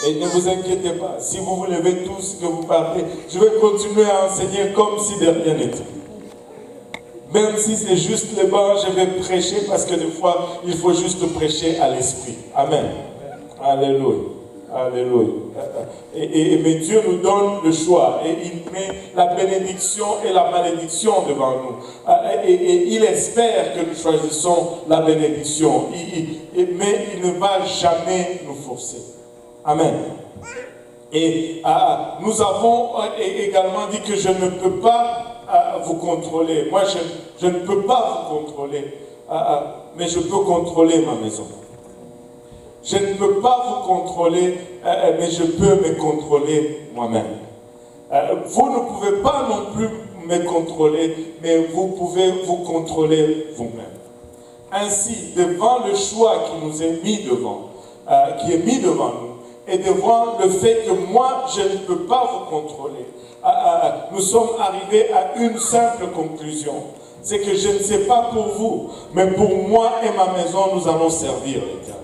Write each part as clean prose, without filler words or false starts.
Et ne vous inquiétez pas, si vous vous levez tous, que vous partez, je vais continuer à enseigner comme si de rien n'était. Même si c'est juste les bancs, je vais prêcher parce que des fois, il faut juste prêcher à l'esprit. Amen. Alléluia. Alléluia. Mais Dieu nous donne le choix et il met la bénédiction et la malédiction devant nous. Et il espère que nous choisissons la bénédiction. Mais il ne va jamais nous forcer. Amen. Et nous avons également dit que je ne peux pas vous contrôler. Moi, je ne peux pas vous contrôler, mais je peux contrôler ma maison. Je ne peux pas vous contrôler, mais je peux me contrôler moi-même. Vous ne pouvez pas non plus me contrôler, mais vous pouvez vous contrôler vous-même. Ainsi, devant le choix qui nous est mis devant, qui est mis devant nous, et devant le fait que moi, je ne peux pas vous contrôler, nous sommes arrivés à une simple conclusion. C'est que je ne sais pas pour vous, mais pour moi et ma maison, nous allons servir l'Éternel.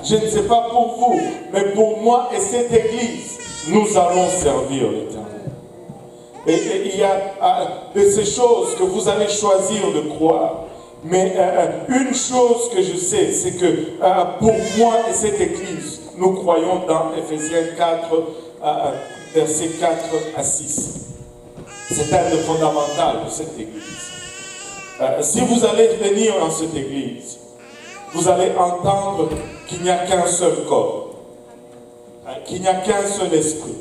Je ne sais pas pour vous, mais pour moi et cette église, nous allons servir l'Éternel. Et il y a de ces choses que vous allez choisir de croire. Mais une chose que je sais, c'est que pour moi et cette église, nous croyons dans Ephésiens 4, versets 4 à 6. C'est un des fondamentaux de cette église. Si vous allez venir dans cette église, vous allez entendre qu'il n'y a qu'un seul corps, qu'il n'y a qu'un seul esprit.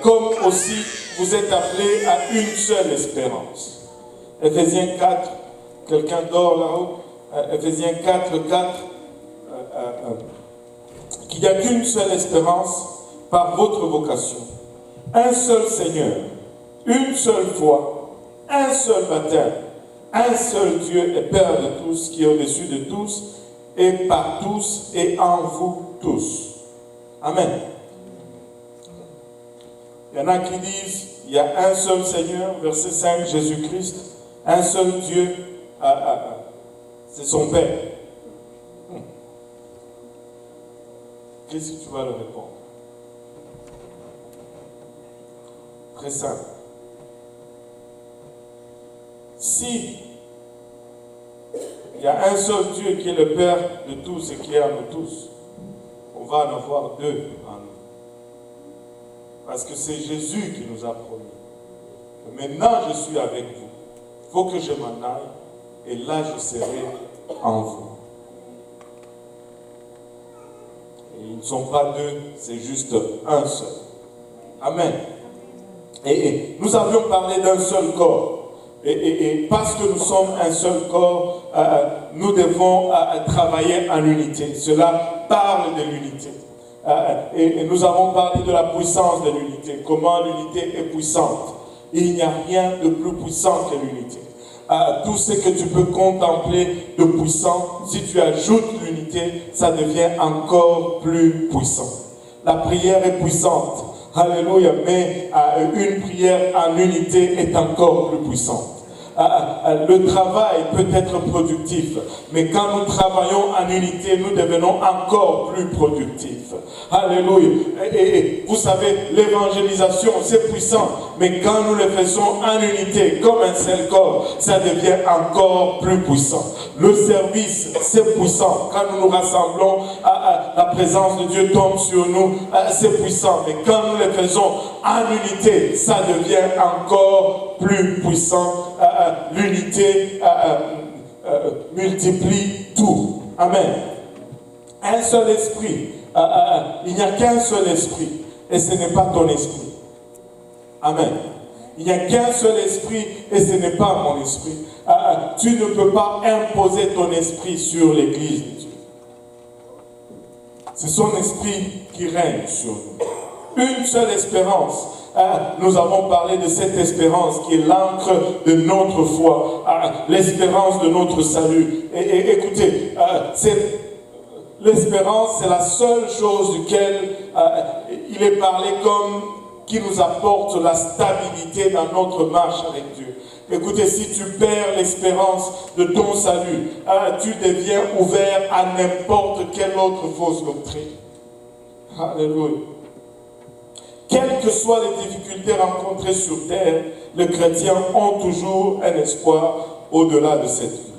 Comme aussi vous êtes appelés à une seule espérance. Ephésiens 4, quelqu'un dort là-haut, Ephésiens 4, 4, qu'il n'y a qu'une seule espérance par votre vocation. Un seul Seigneur, une seule foi, un seul baptême, un seul Dieu et Père de tous, qui est au-dessus de tous, et par tous, et en vous tous. Amen. Il y en a qui disent, il y a un seul Seigneur, verset 5, Jésus-Christ, un seul Dieu, c'est son Père. Qu'est-ce que tu vas leur répondre? Très simple. Si il y a un seul Dieu qui est le Père de tous et qui est en nous tous, on va en avoir deux en nous. Parce que c'est Jésus qui nous a promis. Maintenant, je suis avec vous. Il faut que je m'en aille. Et là, je serai en vous. Et ils ne sont pas deux, c'est juste un seul. Amen. Et nous avions parlé d'un seul corps. Et parce que nous sommes un seul corps, nous devons travailler en unité. Cela parle de l'unité. Et nous avons parlé de la puissance de l'unité. Comment l'unité est puissante. Il n'y a rien de plus puissant que l'unité. Tout ce que tu peux contempler de puissant, si tu ajoutes l'unité, ça devient encore plus puissant. La prière est puissante. Alléluia. Mais une prière en unité est encore plus puissante. Le travail peut être productif, mais quand nous travaillons en unité, nous devenons encore plus productifs. Alléluia. Et vous savez, l'évangélisation, c'est puissant, mais quand nous le faisons en unité, comme un seul corps, ça devient encore plus puissant. Le service, c'est puissant. Quand nous nous rassemblons, la présence de Dieu tombe sur nous, c'est puissant. Mais quand nous le faisons en unité, ça devient encore plus puissant. L'unité multiplie tout. Amen. Un seul esprit. Il n'y a qu'un seul esprit. Et ce n'est pas ton esprit. Amen. Il n'y a qu'un seul esprit et ce n'est pas mon esprit. Tu ne peux pas imposer ton esprit sur l'église de Dieu. C'est son esprit qui règne sur nous. Une seule espérance. Nous avons parlé de cette espérance qui est l'encre de notre foi, l'espérance de notre salut. Et écoutez, l'espérance, c'est la seule chose duquel il est parlé comme qui nous apporte la stabilité dans notre marche avec Dieu. Écoutez, si tu perds l'espérance de ton salut, tu deviens ouvert à n'importe quelle autre fausse doctrine. Alléluia. Quelles que soient les difficultés rencontrées sur terre, les chrétiens ont toujours un espoir au-delà de cette vie.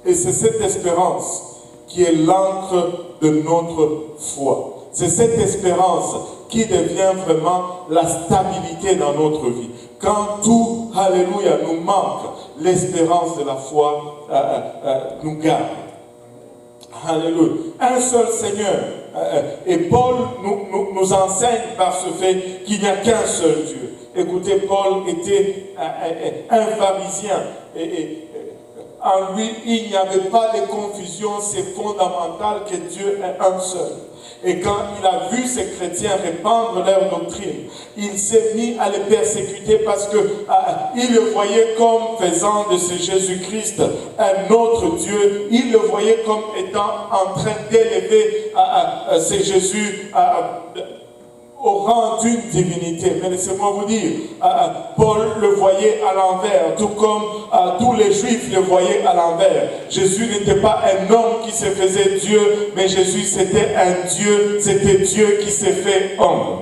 Et c'est cette espérance qui est l'encre de notre foi. C'est cette espérance qui devient vraiment la stabilité dans notre vie. Quand tout, alléluia, nous manque, l'espérance de la foi nous garde. Alléluia. Un seul Seigneur. Et Paul nous enseigne par ce fait qu'il n'y a qu'un seul Dieu. Écoutez, Paul était un pharisien. En lui, il n'y avait pas de confusion, c'est fondamental que Dieu est un seul. Et quand il a vu ces chrétiens répandre leur doctrine, il s'est mis à les persécuter parce qu'il le voyait comme faisant de ce Jésus-Christ un autre Dieu. Il le voyait comme étant en train d'élever ce Jésus au rang d'une divinité. Mais laissez-moi vous dire, Paul le voyait à l'envers, tout comme tous les Juifs le voyaient à l'envers. Jésus n'était pas un homme qui se faisait Dieu, mais Jésus c'était un Dieu, c'était Dieu qui s'est fait homme.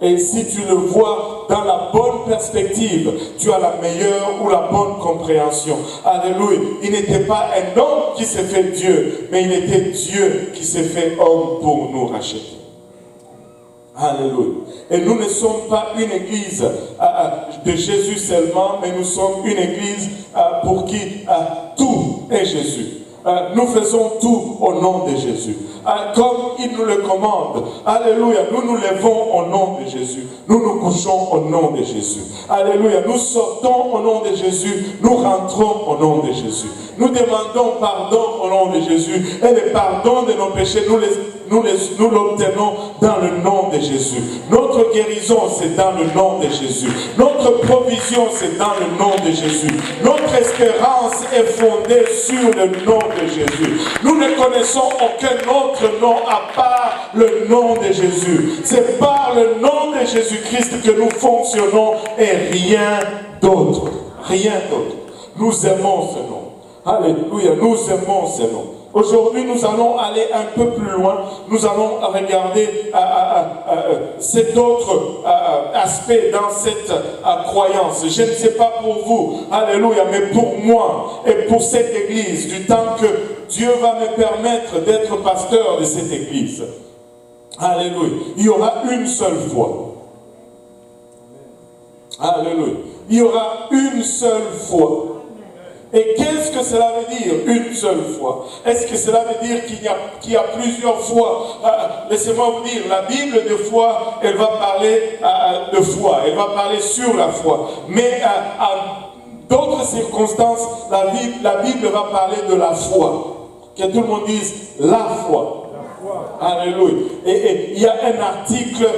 Et si tu le vois dans la bonne perspective, tu as la meilleure ou la bonne compréhension. Alléluia. Il n'était pas un homme qui s'est fait Dieu, mais il était Dieu qui s'est fait homme pour nous racheter. Alléluia. Et nous ne sommes pas une église de Jésus seulement, mais nous sommes une église pour qui tout est Jésus. Nous faisons tout au nom de Jésus. Comme il nous le commande. Alléluia. Nous nous levons au nom de Jésus. Nous nous couchons au nom de Jésus. Alléluia. Nous sortons au nom de Jésus. Nous rentrons au nom de Jésus. Nous demandons pardon au nom de Jésus. Et le pardon de nos péchés, nous l'obtenons dans le nom de Jésus. Notre guérison, c'est dans le nom de Jésus. Notre provision, c'est dans le nom de Jésus. Notre espérance est fondée sur le nom de Jésus. Nous ne connaissons aucun autre nom à part le nom de Jésus. C'est par le nom de Jésus-Christ que nous fonctionnons et rien d'autre. Rien d'autre. Nous aimons ce nom. Alléluia, nous aimons ce nom. Aujourd'hui, nous allons aller un peu plus loin. Nous allons regarder cet autre aspect dans cette croyance. Je ne sais pas pour vous, alléluia, mais pour moi et pour cette église, du temps que Dieu va me permettre d'être pasteur de cette église. Alléluia. Il y aura une seule foi. Alléluia. Il y aura une seule foi. Et qu'est-ce que cela veut dire, une seule foi? Est-ce que cela veut dire qu'il y a plusieurs fois? Laissez-moi vous dire, la Bible de foi, elle va parler de foi, elle va parler sur la foi. Mais à d'autres circonstances, la Bible va parler de la foi. Que tout le monde dise la foi. Alléluia. Et il y a un article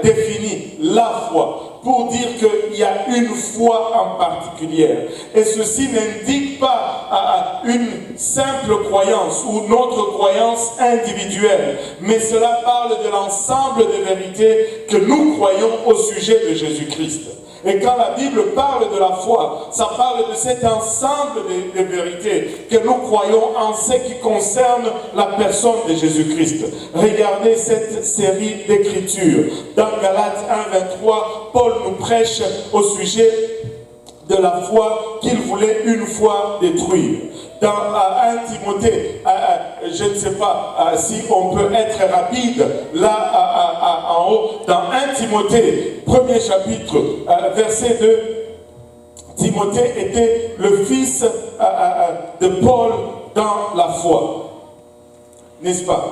défini, la foi, pour dire qu'il y a une foi en particulier. Et ceci n'indique pas une simple croyance ou notre croyance individuelle, mais cela parle de l'ensemble des vérités que nous croyons au sujet de Jésus-Christ. Et quand la Bible parle de la foi, ça parle de cet ensemble de vérités que nous croyons en ce qui concerne la personne de Jésus-Christ. Regardez cette série d'écritures. Dans Galates 1:23, Paul nous prêche au sujet de la foi qu'il voulait une fois détruire. Dans 1 Timothée, je ne sais pas si on peut être rapide, là en haut, dans 1 Timothée, premier chapitre, verset 2, Timothée était le fils de Paul dans la foi. N'est-ce pas?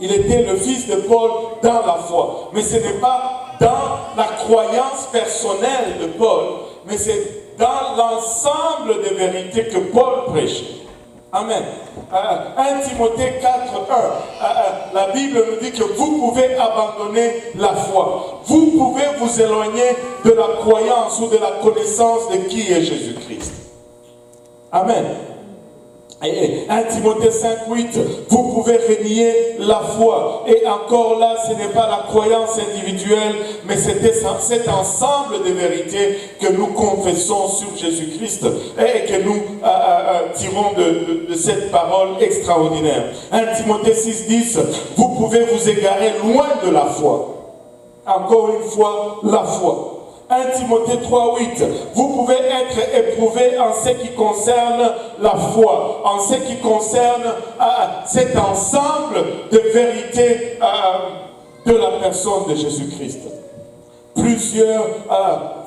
Il était le fils de Paul dans la foi. Mais ce n'est pas dans la croyance personnelle de Paul, mais c'est dans l'ensemble des vérités que Paul prêchait. Amen. 1 Timothée 4:1, la Bible nous dit que vous pouvez abandonner la foi. Vous pouvez vous éloigner de la croyance ou de la connaissance de qui est Jésus-Christ. Amen. Et 1 Timothée 5,8, vous pouvez renier la foi. Et encore là, ce n'est pas la croyance individuelle, mais c'était cet ensemble de vérités que nous confessons sur Jésus-Christ et que nous tirons de cette parole extraordinaire. 1 Timothée 6,10, vous pouvez vous égarer loin de la foi. Encore une fois, la foi. 1 Timothée 3,8, vous pouvez être éprouvé en ce qui concerne la foi, en ce qui concerne cet ensemble de vérités de la personne de Jésus-Christ. Plusieurs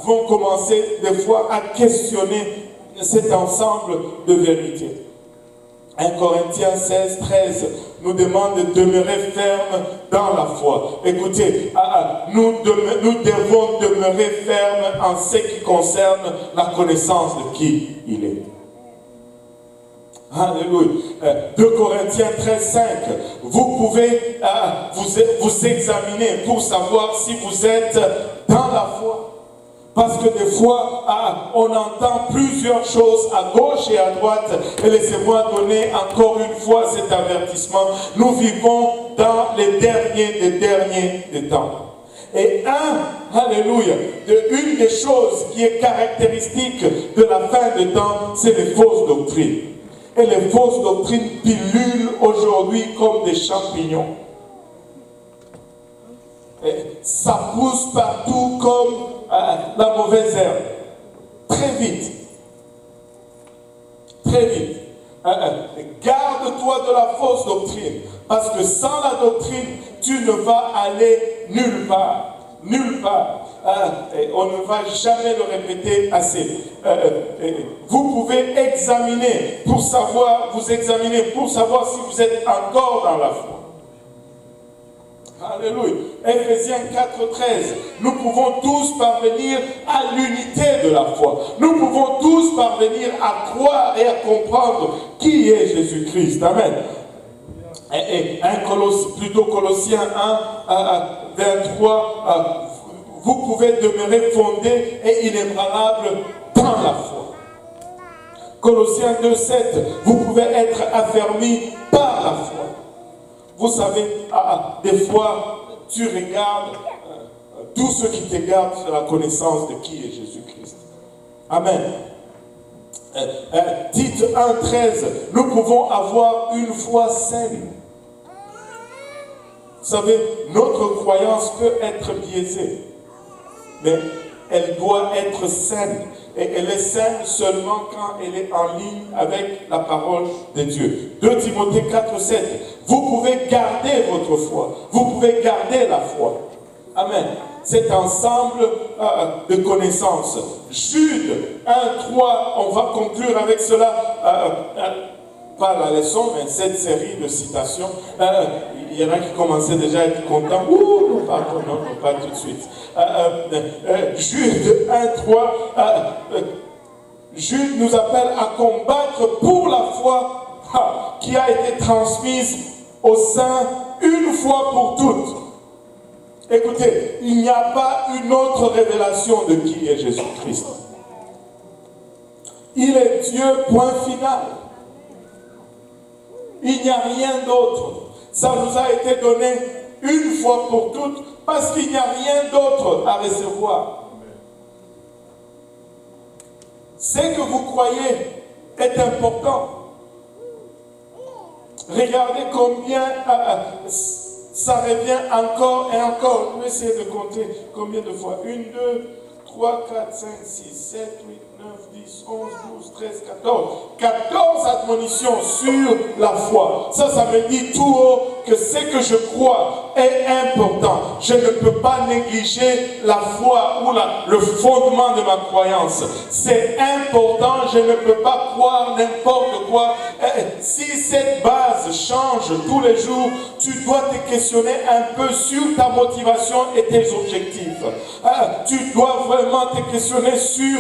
vont commencer des fois à questionner cet ensemble de vérités. 1 Corinthiens 16, 13 nous demande de demeurer ferme dans la foi. Écoutez, nous devons demeurer ferme en ce qui concerne la connaissance de qui il est. Alléluia. 2 Corinthiens 13, 5. Vous pouvez vous examiner pour savoir si vous êtes dans la foi. Parce que des fois, on entend plusieurs choses à gauche et à droite. Et laissez-moi donner encore une fois cet avertissement. Nous vivons dans les derniers des temps. Et alléluia, une des choses qui est caractéristique de la fin des temps, c'est les fausses doctrines. Et les fausses doctrines pullulent aujourd'hui comme des champignons. Et ça pousse partout comme la mauvaise herbe. Très vite. Très vite. Garde-toi de la fausse doctrine. Parce que sans la doctrine, tu ne vas aller nulle part. Nulle part. Et on ne va jamais le répéter assez. Vous pouvez examiner pour savoir, si vous êtes encore dans la foi. Alléluia. Éphésiens 4,13. Nous pouvons tous parvenir à l'unité de la foi. Nous pouvons tous parvenir à croire et à comprendre qui est Jésus-Christ. Amen. Et Colossiens 1, 23. Vous pouvez demeurer fondé et inébranlable dans la foi. Colossiens 2,7. Vous pouvez être affermi par la foi. Vous savez, des fois, tu regardes, tout ce qui te garde, c'est la connaissance de qui est Jésus-Christ. Amen. Tite 1,13, nous pouvons avoir une foi saine. Vous savez, notre croyance peut être biaisée, mais elle doit être saine. Et elle est saine seulement quand elle est en ligne avec la parole de Dieu. 2 Timothée 4,7. Vous pouvez garder votre foi. Vous pouvez garder la foi. Amen. Cet ensemble de connaissances. Jude 1,3. On va conclure avec cela. Pas la leçon, mais cette série de citations. Il y en a qui commençaient déjà à être contents. Ouh, non, pas tout de suite. Jude 1,3. Jude nous appelle à combattre pour la foi qui a été transmise au sein une fois pour toutes. Écoutez, il n'y a pas une autre révélation de qui est Jésus-Christ. Il est Dieu, point final. Il n'y a rien d'autre. Ça nous a été donné une fois pour toutes parce qu'il n'y a rien d'autre à recevoir. Ce que vous croyez est important. Regardez combien ça revient encore et encore. Je vais essayer de compter combien de fois. 1, 2, 3, 4, 5, 6, 7, 8, 9, 10, 11, 12, 13, 14. 14 admonitions sur la foi. Ça me dit tout haut que ce que je crois est important. Je ne peux pas négliger la foi ou le fondement de ma croyance. C'est important. Je ne peux pas croire n'importe quoi. Si cette base change tous les jours, tu dois te questionner un peu sur ta motivation et tes objectifs. Tu dois vraiment te questionner sur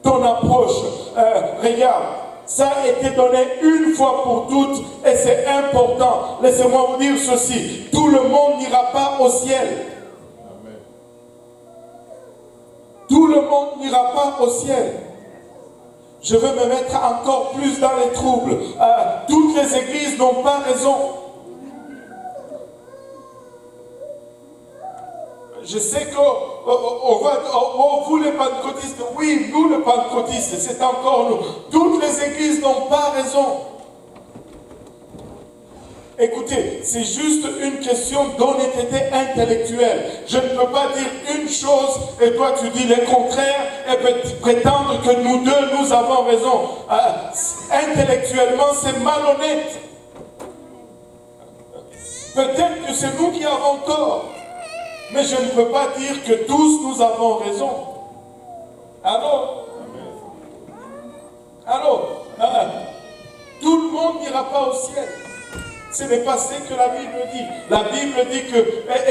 ton approche. Regarde, ça a été donné une fois pour toutes et c'est important. Laissez-moi vous dire ceci. Tout le monde n'ira pas au ciel. Tout le monde n'ira pas au ciel. Je veux me mettre encore plus dans les troubles. Toutes les églises n'ont pas raison. Je sais que vous les pentecôtistes, oui, nous les pentecôtistes, c'est encore nous. Toutes les églises n'ont pas raison. Écoutez, c'est juste une question d'honnêteté intellectuelle. Je ne peux pas dire une chose et toi tu dis le contraire et prétendre que nous deux, nous avons raison. Intellectuellement, c'est malhonnête. Peut-être que c'est nous qui avons tort. Mais je ne peux pas dire que tous nous avons raison. Alors, tout le monde n'ira pas au ciel. Ce n'est pas ce que la Bible dit. La Bible dit que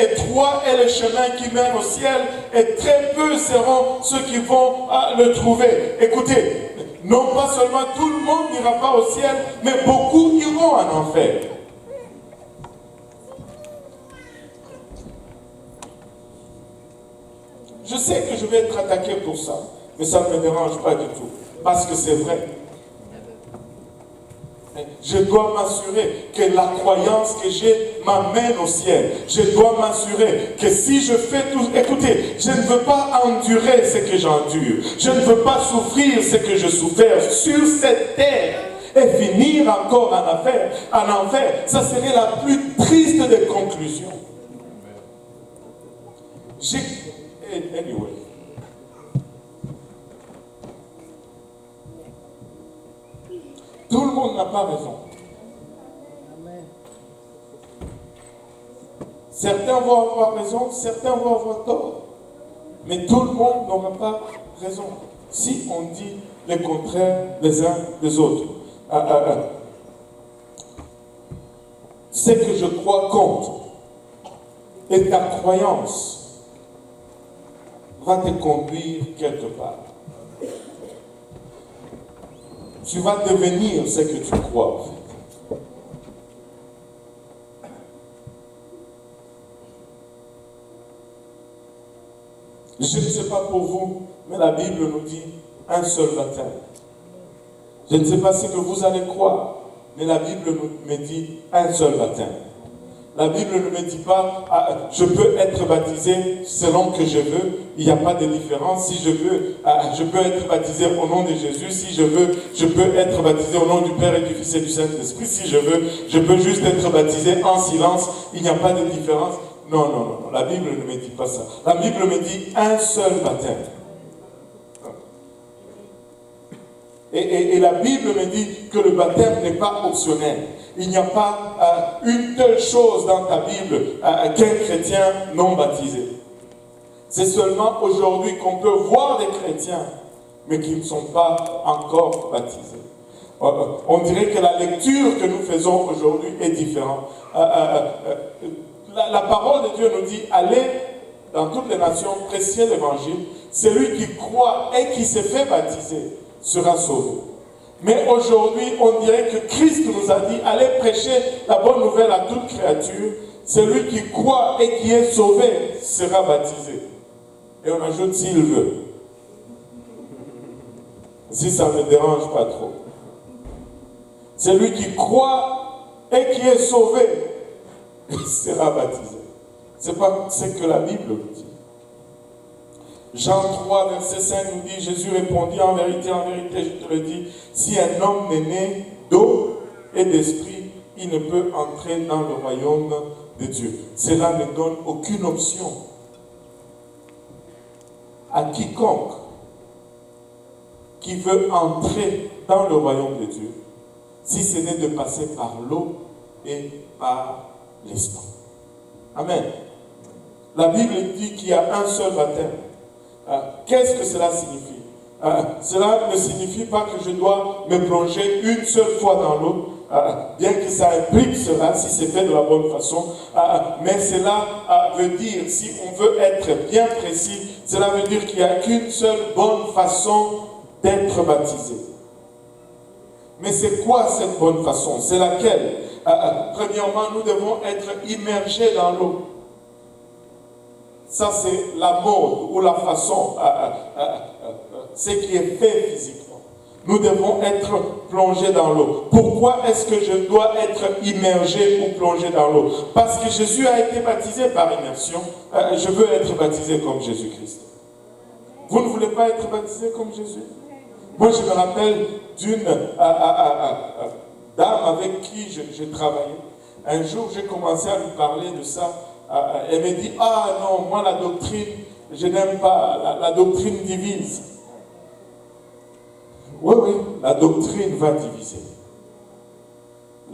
étroit est le chemin qui mène au ciel et très peu seront ceux qui vont le trouver. Écoutez, non pas seulement tout le monde n'ira pas au ciel, mais beaucoup iront en enfer. Je sais que je vais être attaqué pour ça, mais ça ne me dérange pas du tout, parce que c'est vrai. Je dois m'assurer que la croyance que j'ai m'amène au ciel. Je dois m'assurer que si je fais tout... Écoutez, je ne veux pas endurer ce que j'endure. Je ne veux pas souffrir ce que je souffre sur cette terre et finir encore en enfer. Ça serait la plus triste des conclusions. Anyway. Tout le monde n'a pas raison. Certains vont avoir raison, certains vont avoir tort. Mais tout le monde n'aura pas raison. Si on dit le contraire les uns des autres. Ce que je crois compte. Et ta croyance va te conduire quelque part. Tu vas devenir ce que tu crois, en fait. Je ne sais pas pour vous, mais la Bible nous dit un seul baptême. Je ne sais pas ce que vous allez croire, mais la Bible me dit un seul baptême. La Bible ne me dit pas, je peux être baptisé selon que je veux. Il n'y a pas de différence. Si je veux, je peux être baptisé au nom de Jésus. Si je veux, je peux être baptisé au nom du Père et du Fils et du Saint-Esprit. Si je veux, je peux juste être baptisé en silence. Il n'y a pas de différence. Non, non, non. La Bible ne me dit pas ça. La Bible me dit un seul baptême. Et la Bible me dit que le baptême n'est pas optionnel. Il n'y a pas une telle chose dans ta Bible qu'un chrétien non baptisé. C'est seulement aujourd'hui qu'on peut voir des chrétiens, mais qui ne sont pas encore baptisés. On dirait que la lecture que nous faisons aujourd'hui est différente. La parole de Dieu nous dit, allez dans toutes les nations, prêcher l'évangile. Celui qui croit et qui se fait baptiser sera sauvé. Mais aujourd'hui, on dirait que Christ nous a dit, allez prêcher la bonne nouvelle à toute créature. Celui qui croit et qui est sauvé sera baptisé. Et on ajoute s'il veut. Si ça ne me dérange pas trop. Celui qui croit et qui est sauvé sera baptisé. Ce n'est pas ce que la Bible nous dit. Jean 3, verset 5 nous dit, Jésus répondit, en vérité, je te le dis, si un homme n'est né d'eau et d'esprit, il ne peut entrer dans le royaume de Dieu. Cela ne donne aucune option à quiconque qui veut entrer dans le royaume de Dieu, si ce n'est de passer par l'eau et par l'esprit. Amen. La Bible dit qu'il y a un seul baptême. Qu'est-ce que cela signifie? Cela ne signifie pas que je dois me plonger une seule fois dans l'eau, bien que ça implique cela, si c'est fait de la bonne façon. Mais cela veut dire, si on veut être bien précis, cela veut dire qu'il n'y a qu'une seule bonne façon d'être baptisé. Mais c'est quoi cette bonne façon? C'est laquelle? Premièrement, nous devons être immergés dans l'eau. Ça, c'est la mode ou la façon, ce qui est fait physiquement. Nous devons être plongés dans l'eau. Pourquoi est-ce que je dois être immergé ou plongé dans l'eau? Parce que Jésus a été baptisé par immersion. Je veux être baptisé comme Jésus-Christ. Vous ne voulez pas être baptisé comme Jésus? Moi, je me rappelle d'une dame avec qui je travaillais. Un jour, j'ai commencé à lui parler de ça. Elle me dit, ah non, moi la doctrine, je n'aime pas, la doctrine divise. Oui, oui, la doctrine va diviser.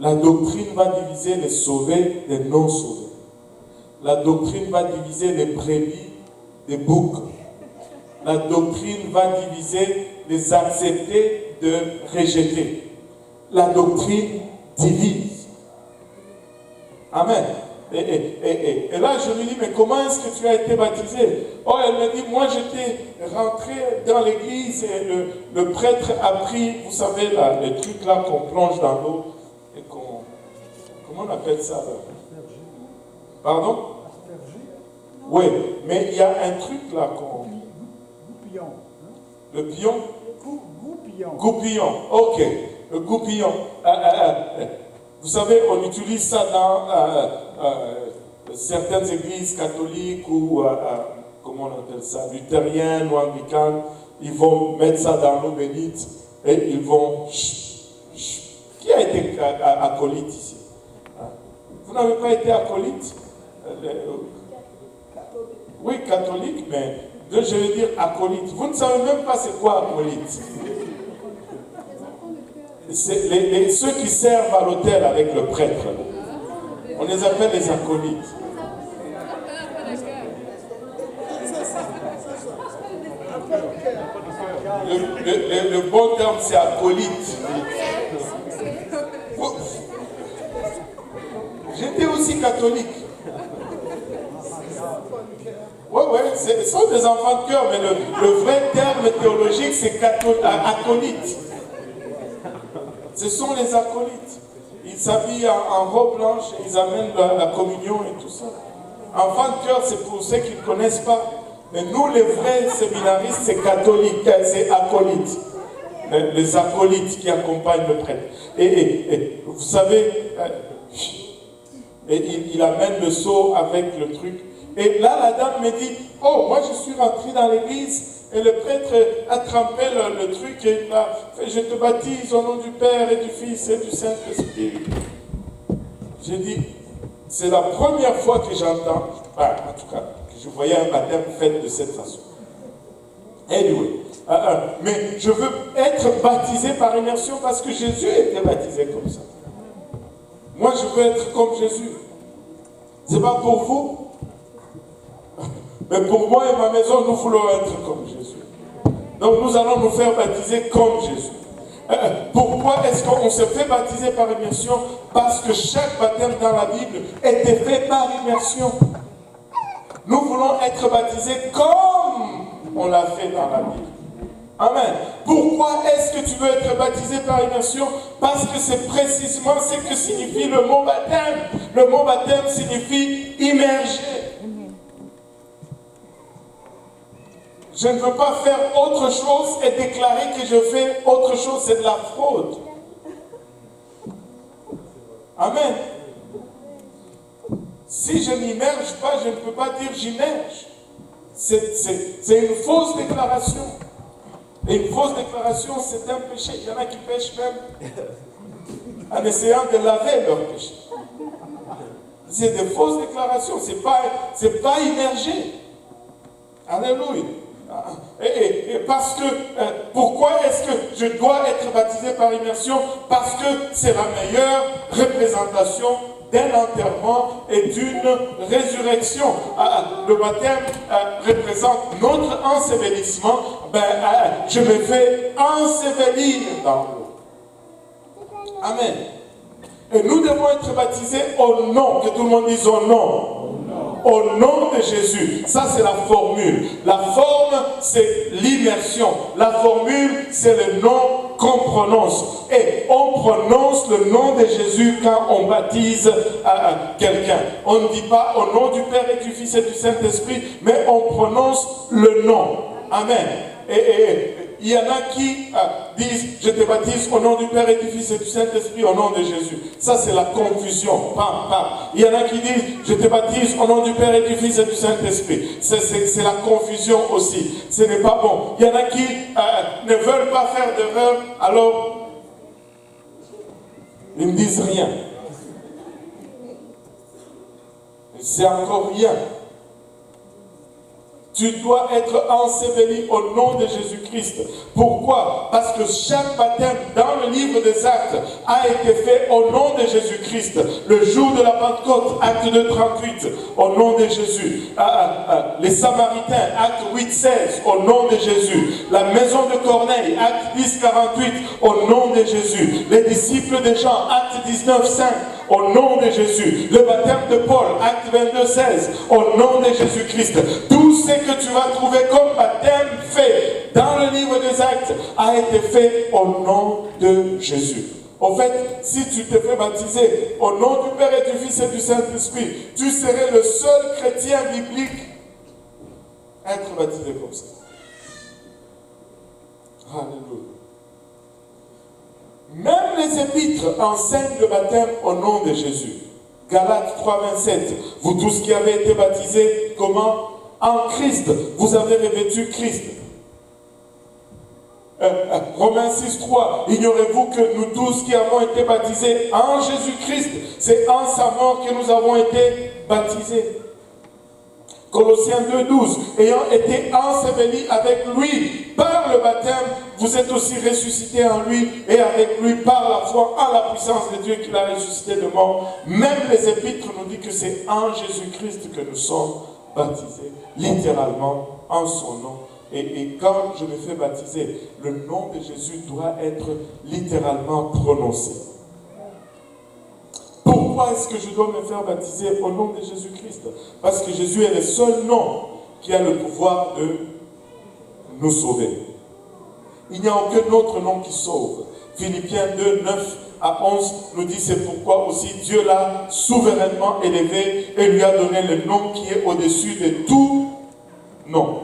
La doctrine va diviser les sauvés des non-sauvés. La doctrine va diviser les brebis des boucs. La doctrine va diviser les acceptés de rejeter. La doctrine divise. Amen. Et là, je lui dis, mais comment est-ce que tu as été baptisé? Oh, elle me dit, moi j'étais rentré dans l'église et le prêtre a pris, vous savez, là, le truc là qu'on plonge dans l'eau et qu'on... Comment on appelle ça là? Pardon? Oui, mais il y a un truc là qu'on... Goupillon. Le pion? Goupillon. Goupillon, ok. Le goupillon. Vous savez, on utilise ça dans certaines églises catholiques ou, comment on appelle ça, luthériennes ou anglicanes. Ils vont mettre ça dans l'eau bénite et ils vont... Qui a été acolyte ici? Vous n'avez pas été acolyte? Oui, catholique, mais je vais dire acolyte. Vous ne savez même pas c'est quoi acolyte. C'est ceux qui servent à l'autel avec le prêtre. On les appelle les acolytes. Le bon terme, c'est acolyte. J'étais aussi catholique. Oui, oui, ce sont des enfants de cœur, mais le vrai terme théologique, c'est acolyte. Ce sont les acolytes. Ils s'habillent en robe blanche, ils amènent la communion et tout ça. Enfants de cœur, c'est pour ceux qui ne connaissent pas. Mais nous, les vrais séminaristes, c'est catholique, c'est acolyte. Les acolytes qui accompagnent le prêtre. Et vous savez, il amène le seau avec le truc. Et là, la dame me dit, oh, moi je suis rentré dans l'église et le prêtre a trempé le truc et il a fait, je te baptise au nom du Père et du Fils et du Saint-Esprit. J'ai dit, c'est la première fois que j'entends, en tout cas, que je voyais un baptême fait de cette façon. Anyway, mais je veux être baptisé par immersion parce que Jésus était baptisé comme ça. Moi, je veux être comme Jésus. C'est pas pour vous. Mais pour moi et ma maison, nous voulons être comme Jésus. Donc nous allons nous faire baptiser comme Jésus. Pourquoi est-ce qu'on se fait baptiser par immersion? Parce que chaque baptême dans la Bible était fait par immersion. Nous voulons être baptisés comme on l'a fait dans la Bible. Amen. Pourquoi est-ce que tu veux être baptisé par immersion? Parce que c'est précisément ce que signifie le mot baptême. Le mot baptême signifie immerger. Je ne veux pas faire autre chose et déclarer que je fais autre chose, c'est de la fraude. Amen. Si je n'immerge pas, je ne peux pas dire j'immerge. C'est une fausse déclaration. Et une fausse déclaration, c'est un péché. Il y en a qui pêchent même en essayant de laver leur péché. C'est des fausses déclarations. C'est pas immergé. Alléluia. Et parce que, pourquoi est-ce que je dois être baptisé par immersion? Parce que c'est la meilleure représentation d'un enterrement et d'une résurrection. Le baptême représente notre ensevelissement. Je me fais ensevelir dans l'eau. Amen. Et nous devons être baptisés au nom, que tout le monde dise au nom. Au nom de Jésus. Ça, c'est la formule. La forme, c'est l'immersion. La formule, c'est le nom qu'on prononce. Et on prononce le nom de Jésus quand on baptise quelqu'un. On ne dit pas au nom du Père et du Fils et du Saint-Esprit, mais on prononce le nom. Amen. Et il y en a qui disent, je te baptise au nom du Père et du Fils et du Saint-Esprit, au nom de Jésus. Ça, c'est la confusion. Il y en a qui disent, je te baptise au nom du Père et du Fils et du Saint-Esprit. C'est la confusion aussi. Ce n'est pas bon. Il y en a qui ne veulent pas faire d'erreur, alors ils ne disent rien. C'est encore rien. Tu dois être enseveli au nom de Jésus-Christ. Pourquoi? Parce que chaque baptême dans le livre des Actes a été fait au nom de Jésus-Christ. Le jour de la Pentecôte, acte 2, 38, au nom de Jésus. Les Samaritains, acte 8, 16, au nom de Jésus. La maison de Corneille, acte 10, 48, au nom de Jésus. Les disciples de Jean, acte 19, 5, au nom de Jésus. Le baptême de Paul, acte 22, 16, au nom de Jésus-Christ. Tout ce que tu vas trouver comme baptême fait dans le livre des Actes a été fait au nom de Jésus. En fait, si tu te fais baptiser au nom du Père et du Fils et du Saint-Esprit, tu serais le seul chrétien biblique à être baptisé comme ça. Alléluia. Même les épîtres enseignent le baptême au nom de Jésus. Galates 3, 27. Vous tous qui avez été baptisés, comment? En Christ. Vous avez revêtu Christ. Romains 6, 3. Ignorez-vous que nous tous qui avons été baptisés en Jésus-Christ, c'est en sa mort que nous avons été baptisés. Colossiens 2, 12. Ayant été ensevelis avec lui par le baptême, vous êtes aussi ressuscités en lui et avec lui par la foi en la puissance de Dieu qui l'a ressuscité de mort. Même les épîtres nous disent que c'est en Jésus-Christ que nous sommes baptisés, littéralement en son nom. Et quand je me fais baptiser, le nom de Jésus doit être littéralement prononcé. Pourquoi est-ce que je dois me faire baptiser au nom de Jésus-Christ? Parce que Jésus est le seul nom qui a le pouvoir de nous sauver. Il n'y a aucun autre nom qui sauve. Philippiens 2, 9 à 11 nous dit c'est pourquoi aussi Dieu l'a souverainement élevé et lui a donné le nom qui est au-dessus de tout nom.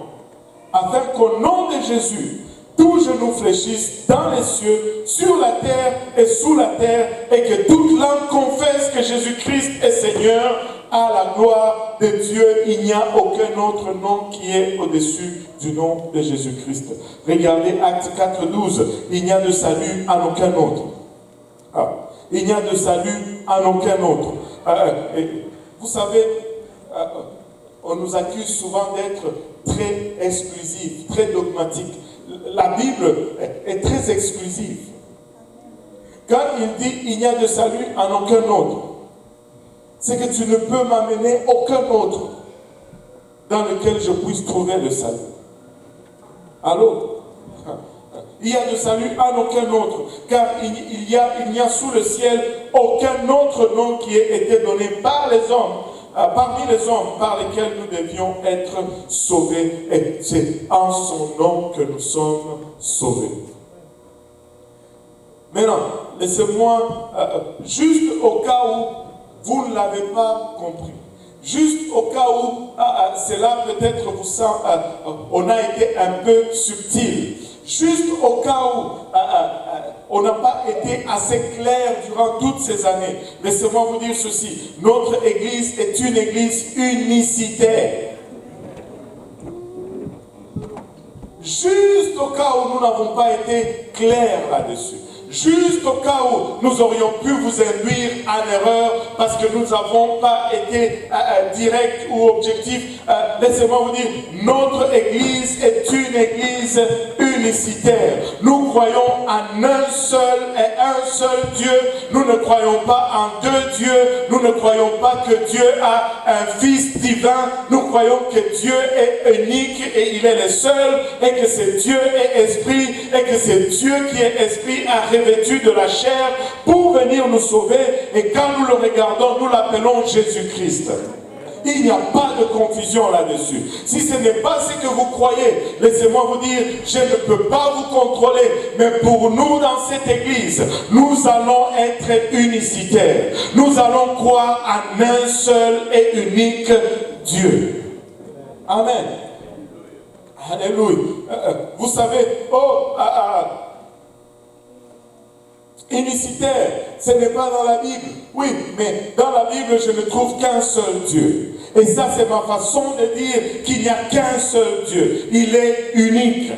Afin qu'au nom de Jésus, tout genou fléchisse dans les cieux, sur la terre et sous la terre, et que toute langue confesse que Jésus-Christ est Seigneur, à la gloire de Dieu. Il n'y a aucun autre nom qui est au-dessus du nom de Jésus-Christ. Regardez Actes 4, 12. Il n'y a de salut en aucun autre. Il n'y a de salut en aucun autre. Vous savez, on nous accuse souvent d'être très exclusif, très dogmatique. La Bible est très exclusive. Quand il dit il n'y a de salut en aucun autre, c'est que tu ne peux m'amener aucun autre dans lequel je puisse trouver le salut. Allô? Il y a de salut en aucun autre, car il n'y a sous le ciel aucun autre nom qui ait été donné par les hommes, parmi les hommes par lesquels nous devions être sauvés. Et c'est en son nom que nous sommes sauvés. Maintenant, laissez-moi, juste au cas où vous ne l'avez pas compris, juste au cas où cela peut-être vous semble, on a été un peu subtil, juste au cas où on n'a pas été assez clair durant toutes ces années, laissez-moi vous dire ceci, notre église est une église unicitaire. Juste au cas où nous n'avons pas été clairs là-dessus. Juste au cas où nous aurions pu vous induire en erreur parce que nous n'avons pas été directs ou objectifs. Laissez-moi vous dire, notre église est une église unicitaire. Nous croyons en un seul et un seul Dieu. Nous ne croyons pas en deux dieux. Nous ne croyons pas que Dieu a un Fils divin. Nous croyons que Dieu est unique et il est le seul et que c'est Dieu est esprit et que c'est Dieu qui est esprit a revêtu de la chair pour venir nous sauver, et quand nous le regardons, nous l'appelons Jésus-Christ. Il n'y a pas de confusion là-dessus. Si ce n'est pas ce que vous croyez, laissez-moi vous dire, je ne peux pas vous contrôler, mais pour nous dans cette église, nous allons être unicitaires. Nous allons croire en un seul et unique Dieu. Amen. Alléluia. Vous savez, unicitaire, ce n'est pas dans la Bible. Oui, mais dans la Bible, je ne trouve qu'un seul Dieu. Et ça, c'est ma façon de dire qu'il n'y a qu'un seul Dieu. Il est unique.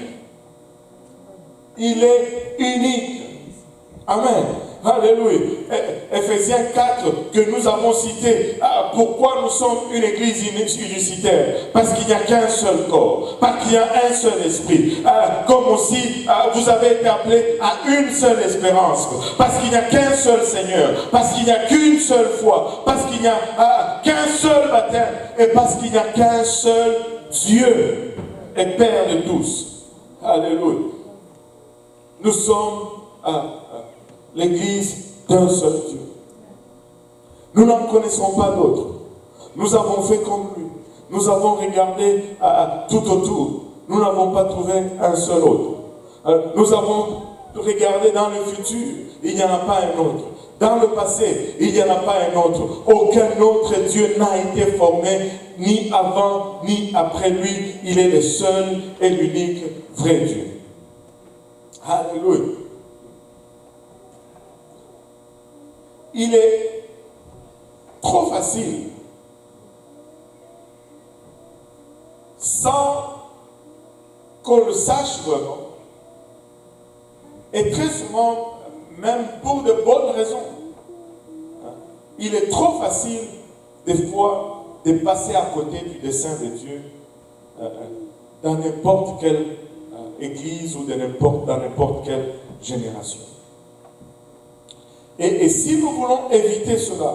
Il est unique. Amen. Alléluia. Ephésiens 4 que nous avons cité. Pourquoi nous sommes une église unicitaire? Parce qu'il n'y a qu'un seul corps. Parce qu'il y a un seul esprit. Comme aussi vous avez été appelés à une seule espérance. Parce qu'il n'y a qu'un seul Seigneur. Parce qu'il n'y a qu'une seule foi. Parce qu'il n'y a qu'un seul baptême. Et parce qu'il n'y a qu'un seul Dieu et Père de tous. Alléluia. Nous sommes l'église d'un seul Dieu. Nous n'en connaissons pas d'autres. Nous avons fait comme lui. Nous avons regardé tout autour. Nous n'avons pas trouvé un seul autre. Nous avons regardé dans le futur. Il n'y en a pas un autre. Dans le passé, il n'y en a pas un autre. Aucun autre Dieu n'a été formé, ni avant, ni après lui. Il est le seul et l'unique vrai Dieu. Alléluia. Il est trop facile, sans qu'on le sache vraiment, et très souvent, même pour de bonnes raisons, il est trop facile, des fois, de passer à côté du dessein de Dieu dans n'importe quelle église ou dans n'importe quelle génération. Et si nous voulons éviter cela,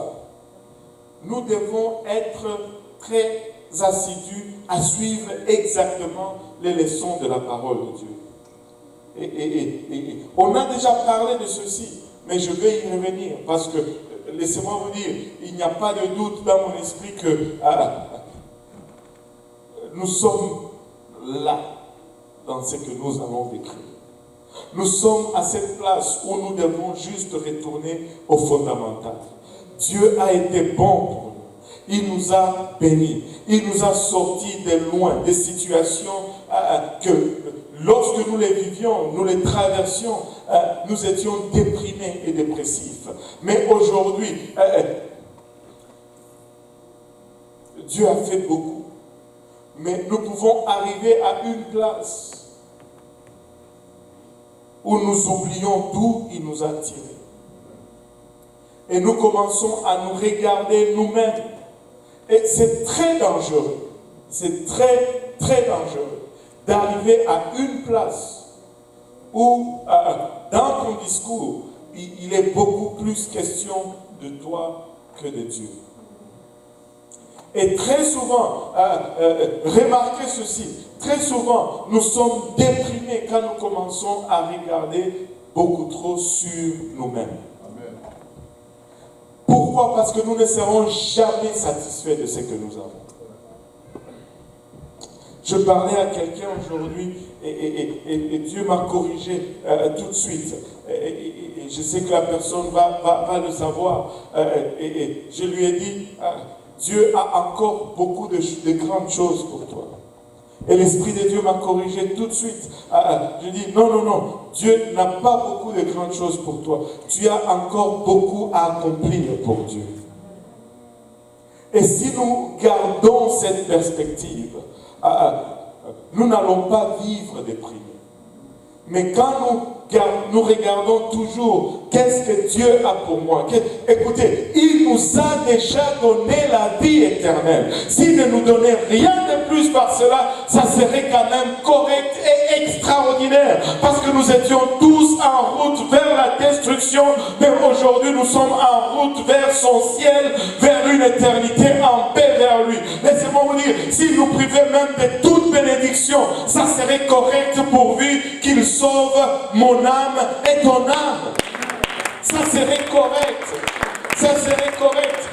nous devons être très assidus à suivre exactement les leçons de la parole de Dieu. Et on a déjà parlé de ceci, mais je vais y revenir parce que, laissez-moi vous dire, il n'y a pas de doute dans mon esprit que nous sommes là dans ce que nous allons décrire. Nous sommes à cette place où nous devons juste retourner au fondamental. Dieu a été bon pour nous. Il nous a bénis. Il nous a sortis de loin, des situations que lorsque nous les vivions, nous les traversions, nous étions déprimés et dépressifs. Mais aujourd'hui, Dieu a fait beaucoup. Mais nous pouvons arriver à une place où nous oublions d'où il nous a tirés. Et nous commençons à nous regarder nous-mêmes. Et c'est très dangereux. C'est très, très dangereux d'arriver à une place où, dans ton discours, il est beaucoup plus question de toi que de Dieu. Et très souvent, remarquez ceci, très souvent, nous sommes déprimés quand nous commençons à regarder beaucoup trop sur nous-mêmes. Pourquoi? Parce que nous ne serons jamais satisfaits de ce que nous avons. Je parlais à quelqu'un aujourd'hui et Dieu m'a corrigé tout de suite. Et je sais que la personne va le savoir. Et je lui ai dit, Dieu a encore beaucoup de grandes choses pour toi. Et l'Esprit de Dieu m'a corrigé tout de suite. Je dis, non, Dieu n'a pas beaucoup de grandes choses pour toi. Tu as encore beaucoup à accomplir pour Dieu. Et si nous gardons cette perspective, nous n'allons pas vivre déprimés. Mais quand nous regardons toujours, qu'est-ce que Dieu a pour moi? Écoutez, il nous a déjà donné la vie éternelle. S'il ne nous donnait rien de plus par cela, ça serait quand même correct et extraordinaire. Parce que nous étions tous en route vers la destruction, mais aujourd'hui nous sommes en route vers son ciel, vers une éternité en paix vers lui. Laissez-moi vous dire, s'il nous privait même de toute bénédiction, ça serait correct pourvu qu'il sauve mon âme et ton âme. Ça serait correct. Ça serait correct.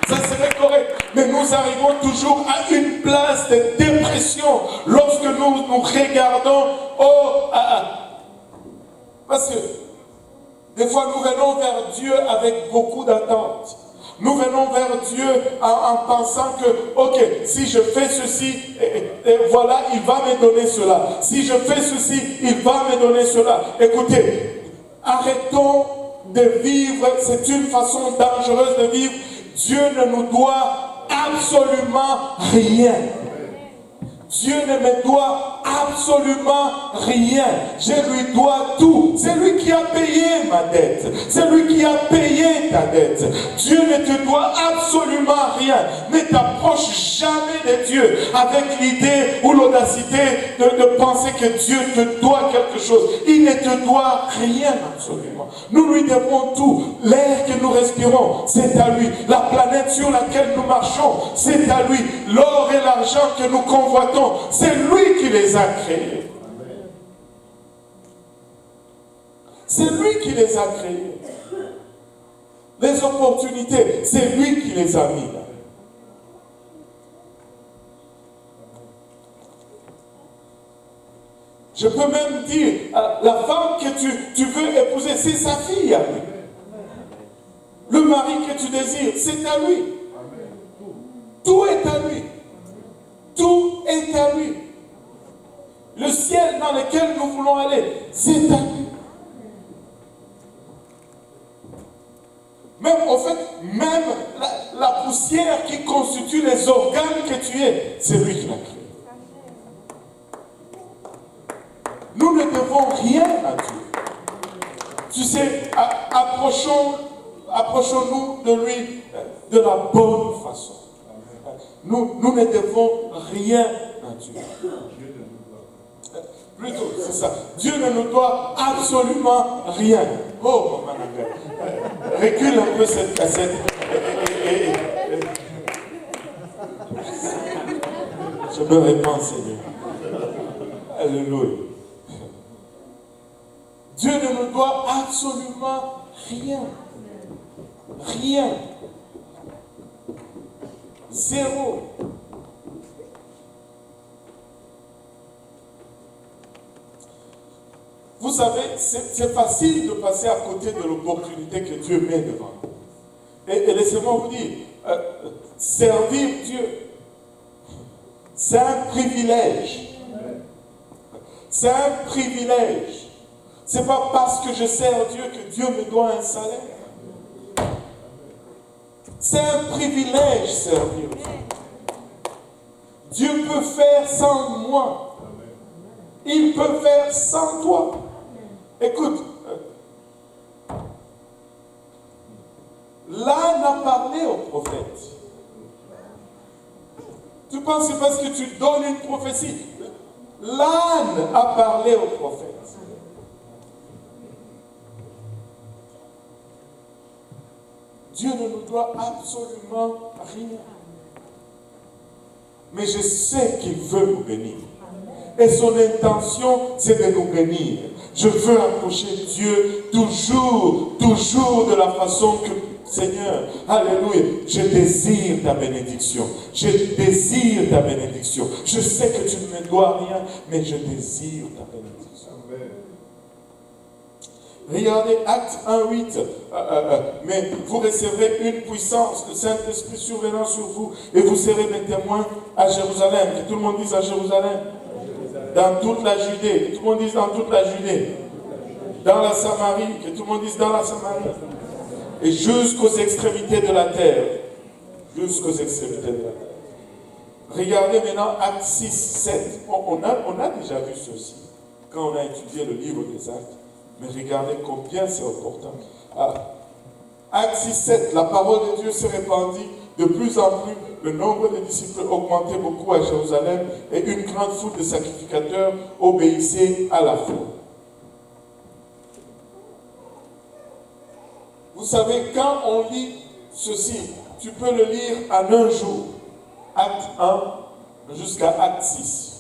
Ça serait correct. Mais nous arrivons toujours à une place de dépression lorsque nous regardons parce que des fois nous venons vers Dieu avec beaucoup d'attentes. Nous venons vers Dieu en pensant que, ok, si je fais ceci, et voilà, il va me donner cela. Si je fais ceci, il va me donner cela. Écoutez, arrêtons de vivre, c'est une façon dangereuse de vivre. Dieu ne nous doit absolument rien. Dieu ne me doit absolument rien. Je lui dois tout. C'est lui qui a payé ma dette. C'est lui qui a payé ta dette. Dieu ne te doit absolument rien. Ne t'approche jamais de Dieu avec l'idée ou l'audacité de penser que Dieu te doit quelque chose. Il ne te doit rien absolument. Nous lui devons tout. L'air que nous respirons, c'est à lui. La planète sur laquelle nous marchons, c'est à lui. L'or et l'argent que nous convoitons, c'est lui qui les a créés. C'est lui qui les a créés. Les opportunités, c'est lui qui les a mis là. Je peux même dire, la femme que tu veux épouser, c'est sa fille à lui. Le mari que tu désires, c'est à lui. Tout est à lui. Tout est à lui. Le ciel dans lequel nous voulons aller, c'est à lui. Même, en fait, même la poussière qui constitue les organes que tu es, c'est lui qui l'a créé. Nous ne devons rien à Dieu. Tu sais, approchons-nous de lui de la bonne façon. Nous ne devons rien à Dieu. Plutôt, c'est ça. Dieu ne nous doit absolument rien. Oh, maman, recule un peu cette cassette. Je me répands, Seigneur. Alléluia. Dieu ne nous doit absolument rien. Rien. Zéro. Vous savez, c'est facile de passer à côté de l'opportunité que Dieu met devant nous. Et laissez-moi vous dire, servir Dieu, c'est un privilège. C'est un privilège. C'est pas parce que je sers Dieu que Dieu me doit un salaire. C'est un privilège servir Dieu. Dieu peut faire sans moi. Il peut faire sans toi. Écoute, l'âne a parlé au prophète. Tu penses que c'est parce que tu donnes une prophétie. L'âne a parlé au prophète. Dieu ne nous doit absolument rien. Mais je sais qu'il veut nous bénir. Et son intention, c'est de nous bénir. Je veux approcher Dieu toujours de la façon que, Seigneur, alléluia, je désire ta bénédiction. Je désire ta bénédiction. Je sais que tu ne me dois rien, mais je désire ta bénédiction. Amen. Regardez Actes 1:8. Mais vous recevrez une puissance, le Saint-Esprit survenant sur vous, et vous serez mes témoins à Jérusalem. Que tout le monde dise à Jérusalem. Dans toute la Judée. Que tout le monde dise dans toute la Judée. Dans la Samarie. Que tout le monde dise dans la Samarie. Et jusqu'aux extrémités de la terre. Jusqu'aux extrémités de la terre. Regardez maintenant Actes 6, 7. On a déjà vu ceci quand on a étudié le livre des Actes. Mais regardez combien c'est important. Actes 6, 7, la parole de Dieu s'est répandue de plus en plus. Le nombre de disciples augmentait beaucoup à Jérusalem et une grande foule de sacrificateurs obéissait à la foi. Vous savez, quand on lit ceci, tu peux le lire en un jour. Acte 1 jusqu'à Acte 6.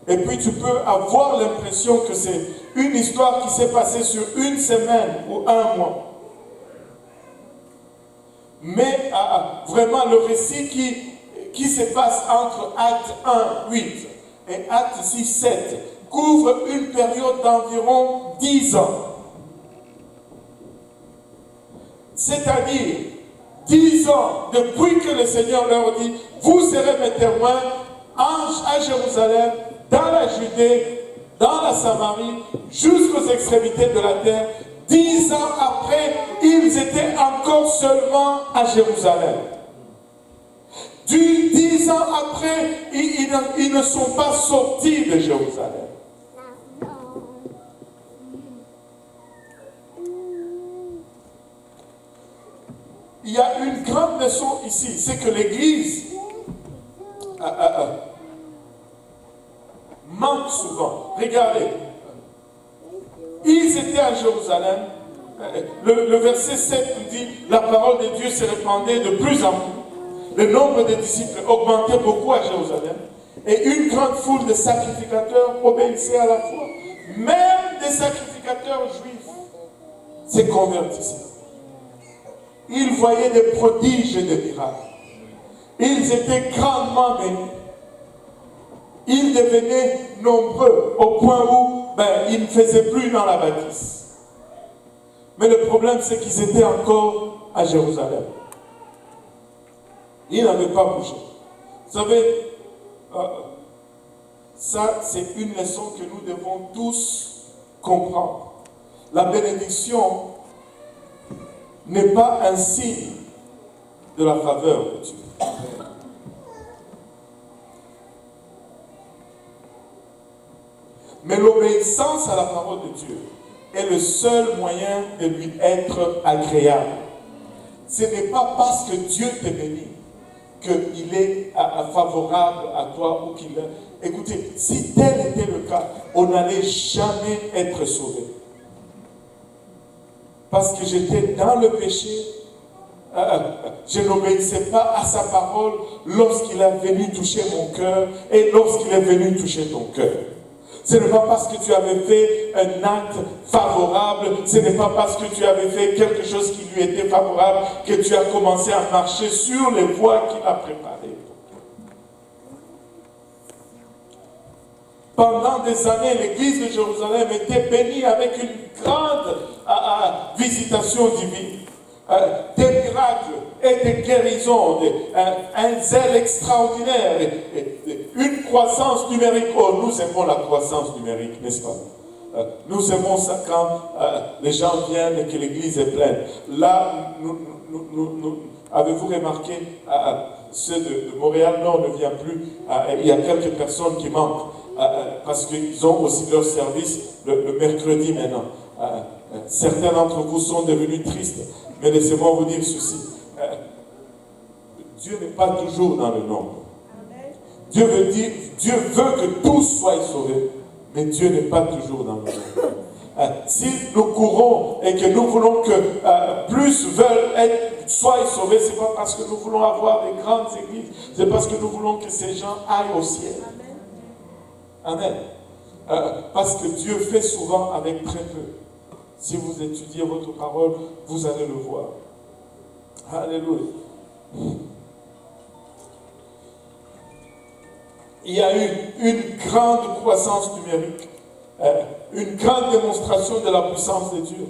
Et puis tu peux avoir l'impression que c'est une histoire qui s'est passée sur une semaine ou un mois. Mais vraiment le récit qui se passe entre Acte 1, 8 et Acte 6, 7 couvre une période d'environ 10 ans. C'est-à-dire 10 ans, depuis que le Seigneur leur dit, vous serez mes témoins à Jérusalem, dans la Judée, dans la Samarie, jusqu'aux extrémités de la terre. 10 ans après, ils étaient encore seulement à Jérusalem. 10 ans après, ils ne sont pas sortis de Jérusalem. Il y a une grande leçon ici, c'est que l'Église manque souvent. Regardez, ils étaient à Jérusalem. Le verset 7 nous dit, la parole de Dieu se répandait de plus en plus. Le nombre de disciples augmentait beaucoup à Jérusalem. Et une grande foule de sacrificateurs obéissait à la foi. Même des sacrificateurs juifs se convertissaient. Ils voyaient des prodiges et des miracles. Ils étaient grandement bénis. Ils devenaient nombreux au point où ils ne faisaient plus dans la bâtisse. Mais le problème, c'est qu'ils étaient encore à Jérusalem. Ils n'avaient pas bougé. Vous savez, ça, c'est une leçon que nous devons tous comprendre. La bénédiction n'est pas un signe de la faveur de Dieu. Mais l'obéissance à la parole de Dieu est le seul moyen de lui être agréable. Ce n'est pas parce que Dieu te bénit qu'il est favorable à toi ou qu'il est... Écoutez, si tel était le cas, on n'allait jamais être sauvé. Parce que j'étais dans le péché, je n'obéissais pas à sa parole lorsqu'il est venu toucher mon cœur et lorsqu'il est venu toucher ton cœur. Ce n'est pas parce que tu avais fait un acte favorable, ce n'est pas parce que tu avais fait quelque chose qui lui était favorable que tu as commencé à marcher sur les voies qu'il a préparées. Pendant des années, l'église de Jérusalem était bénie avec une grande visitation divine. Des miracles et des guérisons, un zèle extraordinaire, une croissance numérique. Oh, nous aimons la croissance numérique, n'est-ce pas? Nous aimons ça quand les gens viennent et que l'église est pleine. Là, avez-vous remarqué, ceux de Montréal Nord ne viennent plus. Il y a quelques personnes qui manquent parce qu'ils ont aussi leur service le mercredi maintenant. Certains d'entre vous sont devenus tristes. Mais laissez-moi vous dire ceci. Dieu n'est pas toujours dans le nombre. Dieu veut que tous soient sauvés, mais Dieu n'est pas toujours dans le nombre. Si nous courons et que nous voulons que plus soient sauvés, ce n'est pas parce que nous voulons avoir des grandes églises, c'est parce que nous voulons que ces gens aillent au ciel. Amen. Parce que Dieu fait souvent avec très peu. Si vous étudiez votre parole, vous allez le voir. Alléluia. Il y a eu une grande croissance numérique, une grande démonstration de la puissance de Dieu.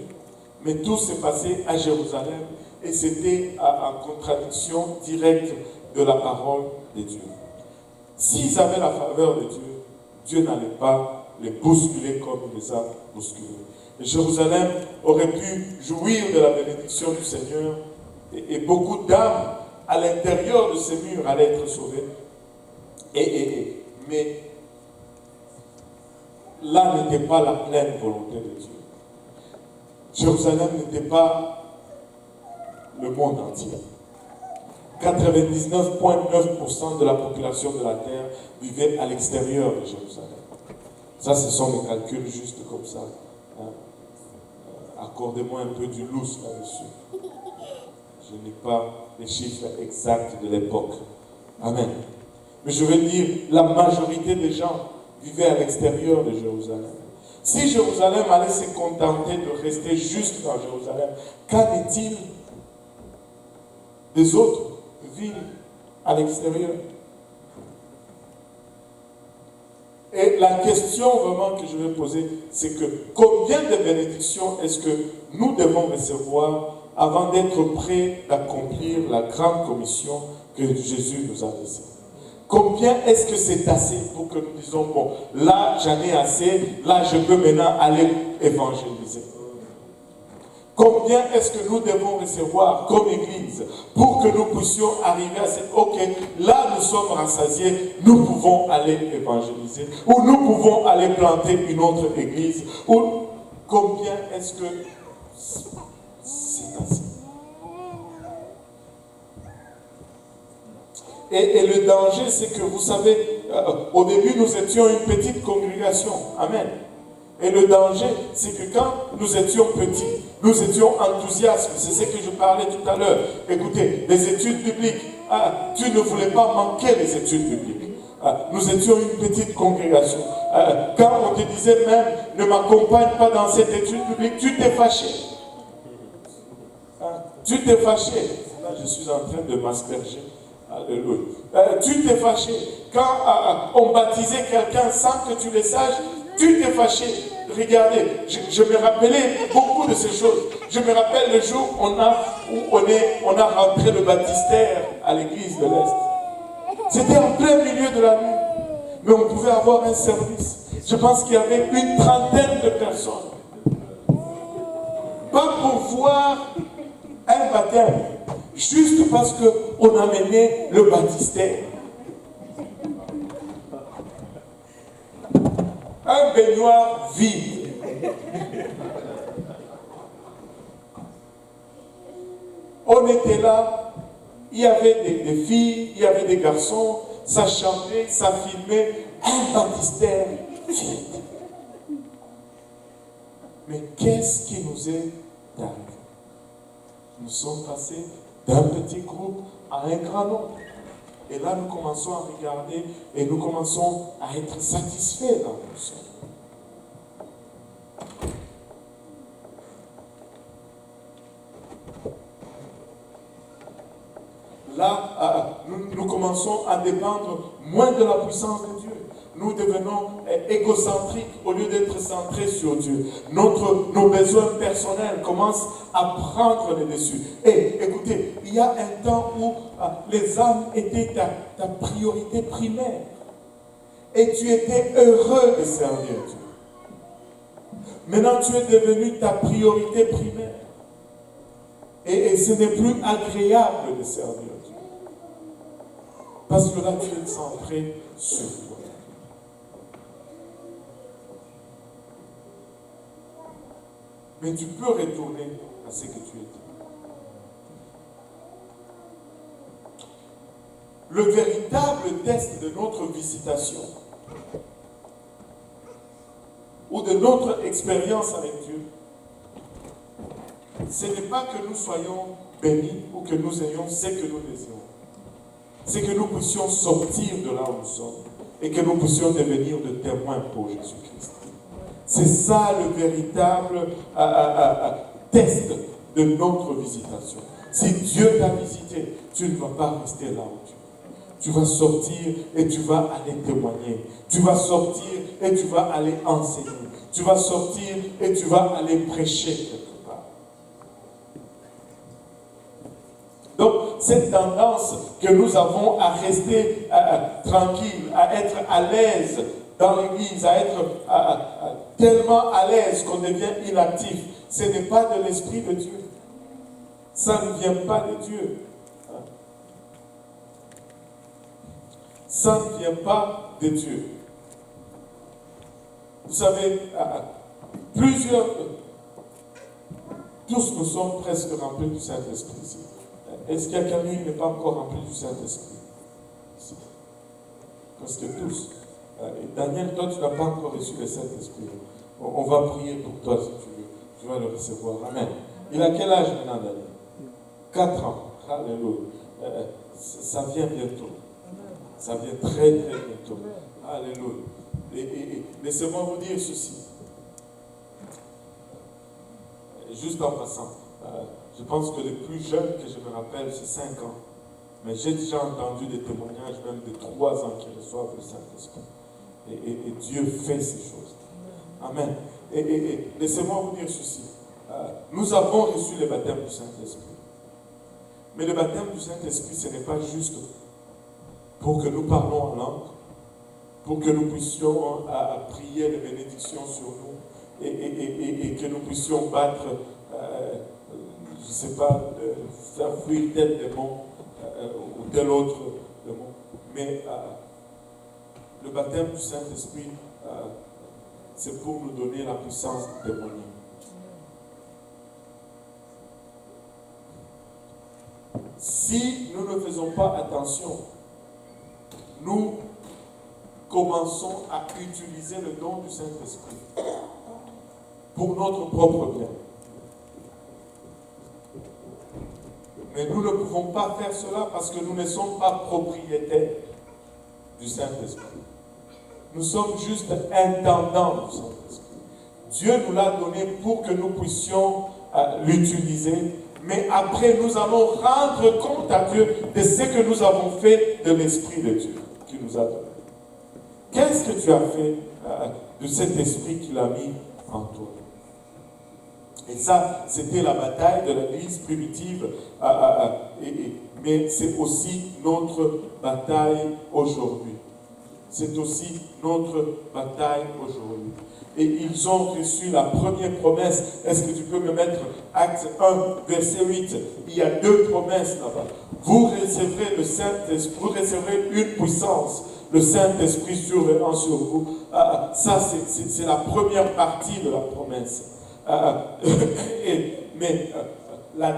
Mais tout s'est passé à Jérusalem et c'était en contradiction directe de la parole de Dieu. S'ils avaient la faveur de Dieu, Dieu n'allait pas les bousculer comme il les a bousculés. Et Jérusalem aurait pu jouir de la bénédiction du Seigneur et beaucoup d'âmes à l'intérieur de ces murs allaient être sauvées. Mais là n'était pas la pleine volonté de Dieu. Jérusalem n'était pas le monde entier. 99,9% de la population de la terre vivait à l'extérieur de Jérusalem. Ça, ce sont des calculs juste comme ça. Accordez-moi un peu du lousse là-dessus. Je n'ai pas les chiffres exacts de l'époque. Amen. Mais je veux dire, la majorité des gens vivaient à l'extérieur de Jérusalem. Si Jérusalem allait se contenter de rester juste dans Jérusalem, qu'en est-il des autres villes à l'extérieur? Et la question vraiment que je vais poser, c'est que combien de bénédictions est-ce que nous devons recevoir avant d'être prêts d'accomplir la grande commission que Jésus nous a laissée. Combien est-ce que c'est assez pour que nous disions, bon, là j'en ai assez, là je peux maintenant aller évangéliser. Combien est-ce que nous devons recevoir comme Église pour que nous puissions arriver à cette... Ok, là nous sommes rassasiés, nous pouvons aller évangéliser, ou nous pouvons aller planter une autre Église, ou combien est-ce que c'est assez? Et le danger, c'est que vous savez, au début nous étions une petite congrégation. Amen. Et le danger, c'est que quand nous étions petits, nous étions enthousiastes. C'est ce que je parlais tout à l'heure. Écoutez, les études bibliques, tu ne voulais pas manquer les études bibliques. Nous étions une petite congrégation. Quand on te disait même, ne m'accompagne pas dans cette étude biblique, tu t'es fâché. Tu t'es fâché. Là, je suis en train de m'asperger. Alléluia. Tu t'es fâché. Quand on baptisait quelqu'un sans que tu le saches, tu t'es fâché. Regardez, je me rappelais beaucoup de ces choses. Je me rappelle le jour où on a rentré le baptistère à l'église de l'Est. C'était en plein milieu de la nuit. Mais on pouvait avoir un service. Je pense qu'il y avait une trentaine de personnes. Pas pour voir un baptême, juste parce qu'on a mené le baptistère. Un baignoire vide. On était là, il y avait des filles, il y avait des garçons, ça chantait, ça filmait, un baptistère vide. Mais qu'est-ce qui nous est arrivé? Nous sommes passés d'un petit groupe à un grand nombre. Et là, nous commençons à regarder et nous commençons à être satisfaits dans nos sommes. Là, nous commençons à dépendre moins de la puissance de Dieu. Nous devenons égocentriques au lieu d'être centrés sur Dieu. Nos besoins personnels commencent à prendre le dessus. Et écoutez, il y a un temps où les âmes étaient ta priorité primaire. Et tu étais heureux de servir Dieu. Maintenant, tu es devenu ta priorité primaire. Et ce n'est plus agréable de servir Dieu. Parce que là, tu es centré sur toi. Mais tu peux retourner à ce que tu étais. Le véritable test de notre visitation ou de notre expérience avec Dieu, ce n'est pas que nous soyons bénis ou que nous ayons ce que nous désirons. C'est que nous puissions sortir de là où nous sommes et que nous puissions devenir de témoins pour Jésus-Christ. C'est ça le véritable test de notre visitation. Si Dieu t'a visité, tu ne vas pas rester là où tu es. Tu vas sortir et tu vas aller témoigner. Tu vas sortir et tu vas aller enseigner. Tu vas sortir et tu vas aller prêcher quelque part. Donc, cette tendance que nous avons à rester tranquille, à être à l'aise dans l'église, à être tellement à l'aise qu'on devient inactif, ce n'est pas de l'Esprit de Dieu. Ça ne vient pas de Dieu. Ça ne vient pas de Dieu. Vous savez, tous nous sommes presque remplis du Saint-Esprit ici. Est-ce qu'il y a quelqu'un qui n'est pas encore rempli du Saint-Esprit? Presque tous. Daniel, toi, tu n'as pas encore reçu le Saint-Esprit. On va prier pour toi si tu veux. Tu vas le recevoir. Amen. Il a quel âge maintenant, Daniel? 4 ans. Alléluia. Ça vient bientôt. Ça vient très, très bientôt. Alléluia. Et laissez-moi vous dire ceci. Juste en passant. Je pense que le plus jeune que je me rappelle, c'est 5 ans. Mais j'ai déjà entendu des témoignages, même de 3 ans, qui reçoivent le Saint-Esprit. Et Dieu fait ces choses. Amen. Et laissez-moi vous dire ceci. Nous avons reçu le baptême du Saint-Esprit. Mais le baptême du Saint-Esprit, ce n'est pas juste pour que nous parlons en langue, pour que nous puissions prier les bénédictions sur nous et que nous puissions battre, je ne sais pas, faire fuir tel démon ou tel autre démon. Mais le baptême du Saint-Esprit, c'est pour nous donner la puissance démoniaque. Si nous ne faisons pas attention, nous commençons à utiliser le don du Saint-Esprit pour notre propre bien. Mais nous ne pouvons pas faire cela parce que nous ne sommes pas propriétaires du Saint-Esprit. Nous sommes juste intendants du Saint-Esprit. Dieu nous l'a donné pour que nous puissions l'utiliser. Mais après, nous allons rendre compte à Dieu de ce que nous avons fait de l'Esprit de Dieu qui nous a donné. Qu'est-ce que tu as fait de cet Esprit qu'il a mis en toi? Et ça, c'était la bataille de l'Église primitive. Mais c'est aussi notre bataille aujourd'hui. C'est aussi notre bataille aujourd'hui. Et ils ont reçu la première promesse. Est-ce que tu peux me mettre Acte 1, verset 8? Il y a deux promesses là-bas. Vous recevrez le Saint-Esprit, vous recevrez une puissance, le Saint-Esprit survenant sur vous. Ça, c'est la première partie de la promesse. Mais la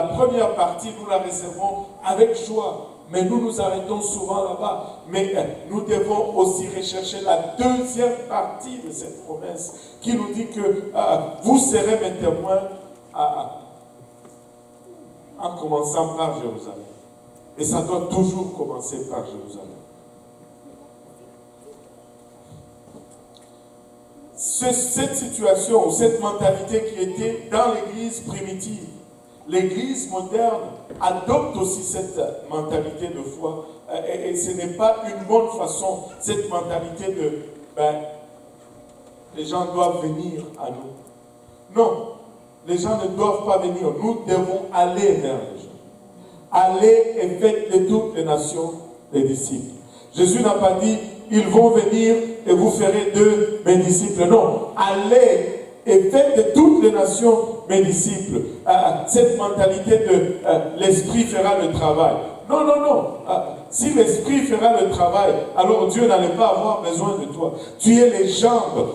première partie, nous la recevons avec joie. Mais nous nous arrêtons souvent là-bas. Mais nous devons aussi rechercher la deuxième partie de cette promesse qui nous dit que vous serez mes témoins en commençant par Jérusalem. Et ça doit toujours commencer par Jérusalem. Cette situation, cette mentalité qui était dans l'Église primitive, l'Église moderne adopte aussi cette mentalité de foi. Et ce n'est pas une bonne façon, cette mentalité de les gens doivent venir à nous. Non, les gens ne doivent pas venir. Nous devons aller vers les gens. Allez et faites de toutes les nations des disciples. Jésus n'a pas dit, ils vont venir et vous ferez de mes disciples. Non, allez et faites de toutes les nations mes disciples. Cette mentalité de l'Esprit fera le travail. Non, non, non. Si l'Esprit fera le travail, alors Dieu n'allait pas avoir besoin de toi. Tu es les jambes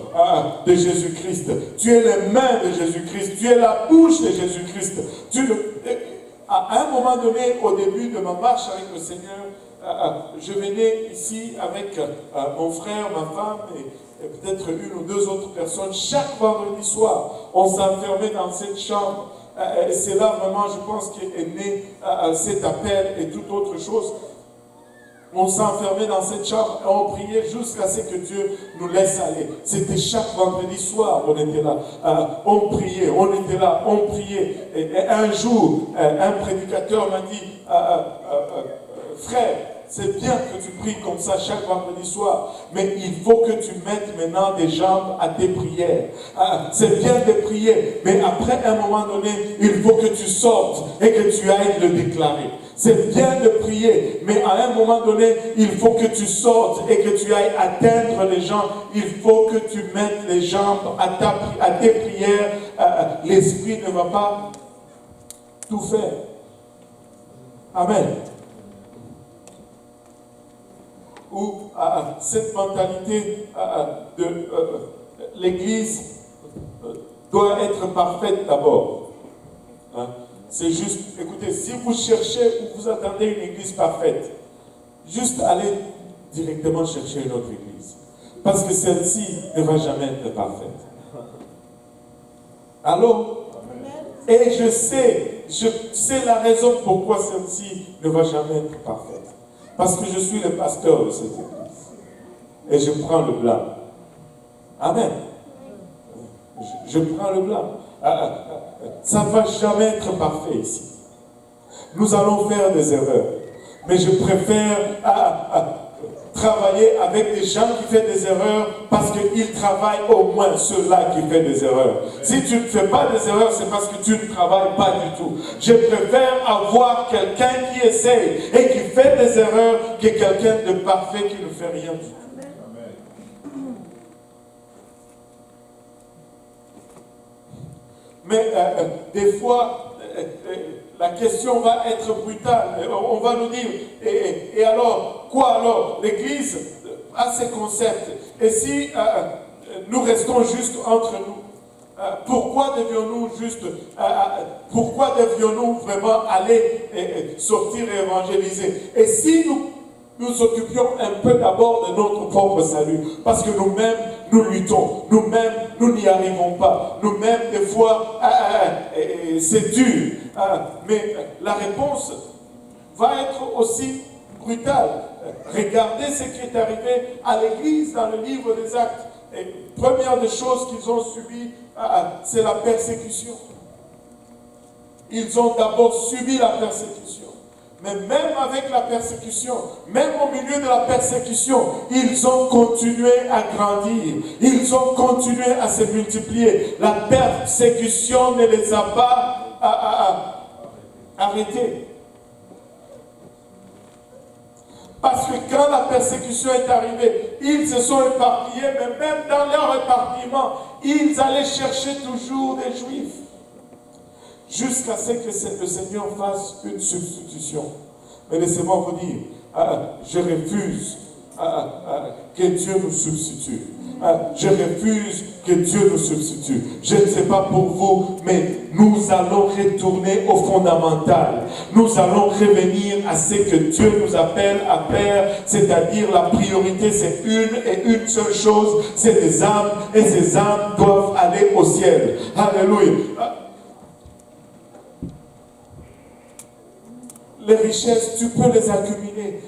de Jésus-Christ. Tu es les mains de Jésus-Christ. Tu es la bouche de Jésus-Christ. À un moment donné, au début de ma marche avec le Seigneur, je venais ici avec mon frère, ma femme et peut-être une ou deux autres personnes. Chaque vendredi soir, on s'enfermait dans cette chambre. Et c'est là vraiment, je pense, qu'est né cet appel et toute autre chose. On s'enfermait dans cette chambre et on priait jusqu'à ce que Dieu nous laisse aller. C'était chaque vendredi soir, on était là. On priait, on était là, on priait. Et un jour, un prédicateur m'a dit, frère, c'est bien que tu pries comme ça chaque vendredi soir, mais il faut que tu mettes maintenant des jambes à tes prières. C'est bien de prier, mais après un moment donné, il faut que tu sortes et que tu ailles le déclarer. C'est bien de prier, mais à un moment donné, il faut que tu sortes et que tu ailles atteindre les gens. Il faut que tu mettes les jambes à tes prières. L'Esprit ne va pas tout faire. Amen. Ou cette mentalité de l'Église doit être parfaite d'abord. Hein? C'est juste, écoutez, si vous cherchez ou vous attendez une Église parfaite, juste allez directement chercher une autre Église. Parce que celle-ci ne va jamais être parfaite. Allô? Et je sais la raison pourquoi celle-ci ne va jamais être parfaite. Parce que je suis le pasteur de cette Église. Et je prends le blâme. Amen. Je prends le blâme. Ça ne va jamais être parfait ici. Nous allons faire des erreurs. Mais je préfère travailler avec des gens qui font des erreurs parce qu'ils travaillent au moins ceux-là qui font des erreurs. Si tu ne fais pas des erreurs, c'est parce que tu ne travailles pas du tout. Je préfère avoir quelqu'un qui essaye et qui fait des erreurs que quelqu'un de parfait qui ne fait rien du tout. Mais des fois, la question va être brutale. On va nous dire, et alors, quoi alors? L'Église a ses concepts. Et si nous restons juste entre nous, pourquoi devions-nous vraiment aller sortir et évangéliser? Et si nous occupions un peu d'abord de notre propre salut, parce que nous-mêmes, nous luttons, nous-mêmes, nous n'y arrivons pas, nous-mêmes, des fois, c'est dur, mais la réponse va être aussi brutale. Regardez ce qui est arrivé à l'Église dans le livre des Actes. Et première des choses qu'ils ont subies, c'est la persécution. Ils ont d'abord subi la persécution. Mais même avec la persécution, même au milieu de la persécution, ils ont continué à grandir. Ils ont continué à se multiplier. La persécution ne les a pas arrêtés. Parce que quand la persécution est arrivée, ils se sont éparpillés, mais même dans leur éparpillement, ils allaient chercher toujours des Juifs. Jusqu'à ce que le Seigneur fasse une substitution. Mais laissez-moi vous dire, je refuse que Dieu nous substitue. Je refuse que Dieu nous substitue. Je ne sais pas pour vous, mais nous allons retourner au fondamental. Nous allons revenir à ce que Dieu nous appelle à faire, c'est-à-dire la priorité, c'est une et une seule chose, c'est des âmes, et ces âmes doivent aller au ciel. Alléluia. Les richesses, tu peux les accumuler.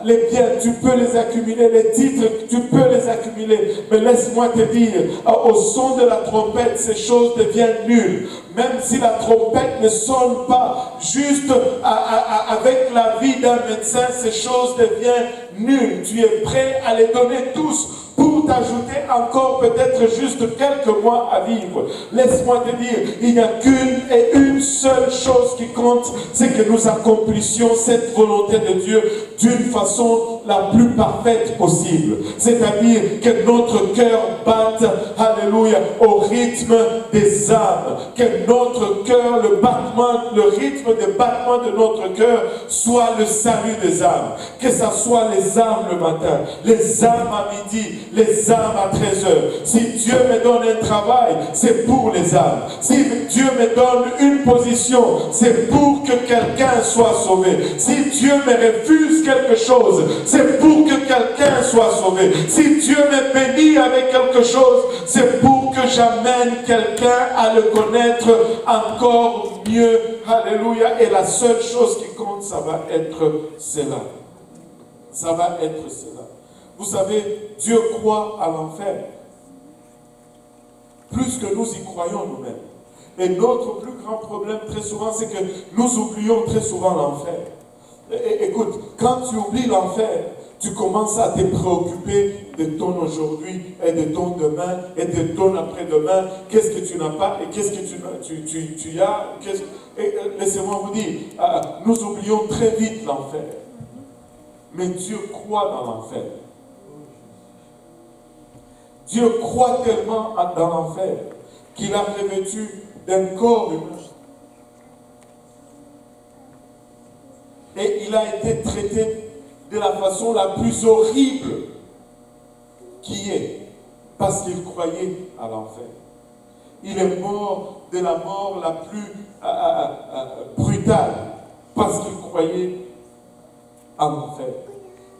Les biens, tu peux les accumuler. Les titres, tu peux les accumuler. Mais laisse-moi te dire, au son de la trompette, ces choses deviennent nulles. Même si la trompette ne sonne pas juste avec la vie d'un médecin, ces choses deviennent nulles. Tu es prêt à les donner tous pour t'ajouter encore peut-être juste quelques mois à vivre. Laisse-moi te dire, il n'y a qu'une et une seule chose qui compte, c'est que nous accomplissions cette volonté de Dieu d'une façon la plus parfaite possible. C'est-à-dire que notre cœur batte, alléluia, au rythme des âmes. Que notre cœur, le rythme de battement de notre cœur soit le salut des âmes. Que ça soit les âmes le matin, les âmes à midi, les âmes à 13h. Si Dieu me donne un travail, c'est pour les âmes. Si Dieu me donne une position, c'est pour que quelqu'un soit sauvé. Si Dieu me refuse quelque chose, c'est pour que quelqu'un soit sauvé. Si Dieu me bénit avec quelque chose, c'est pour que j'amène quelqu'un à le connaître encore mieux. Alléluia. Et la seule chose qui compte, ça va être cela. Ça va être cela. Vous savez, Dieu croit à l'enfer. Plus que nous y croyons nous-mêmes. Et notre plus grand problème très souvent, c'est que nous oublions très souvent l'enfer. Écoute, quand tu oublies l'enfer, tu commences à te préoccuper de ton aujourd'hui et de ton demain et de ton après-demain. Qu'est-ce que tu n'as pas et qu'est-ce que tu as. Laissez-moi vous dire, nous oublions très vite l'enfer. Mais Dieu croit dans l'enfer. Dieu croit tellement dans l'enfer qu'il a revêtu d'un corps humain. Et il a été traité de la façon la plus horrible qui est, parce qu'il croyait à l'enfer. Il est mort de la mort la plus brutale, parce qu'il croyait à l'enfer.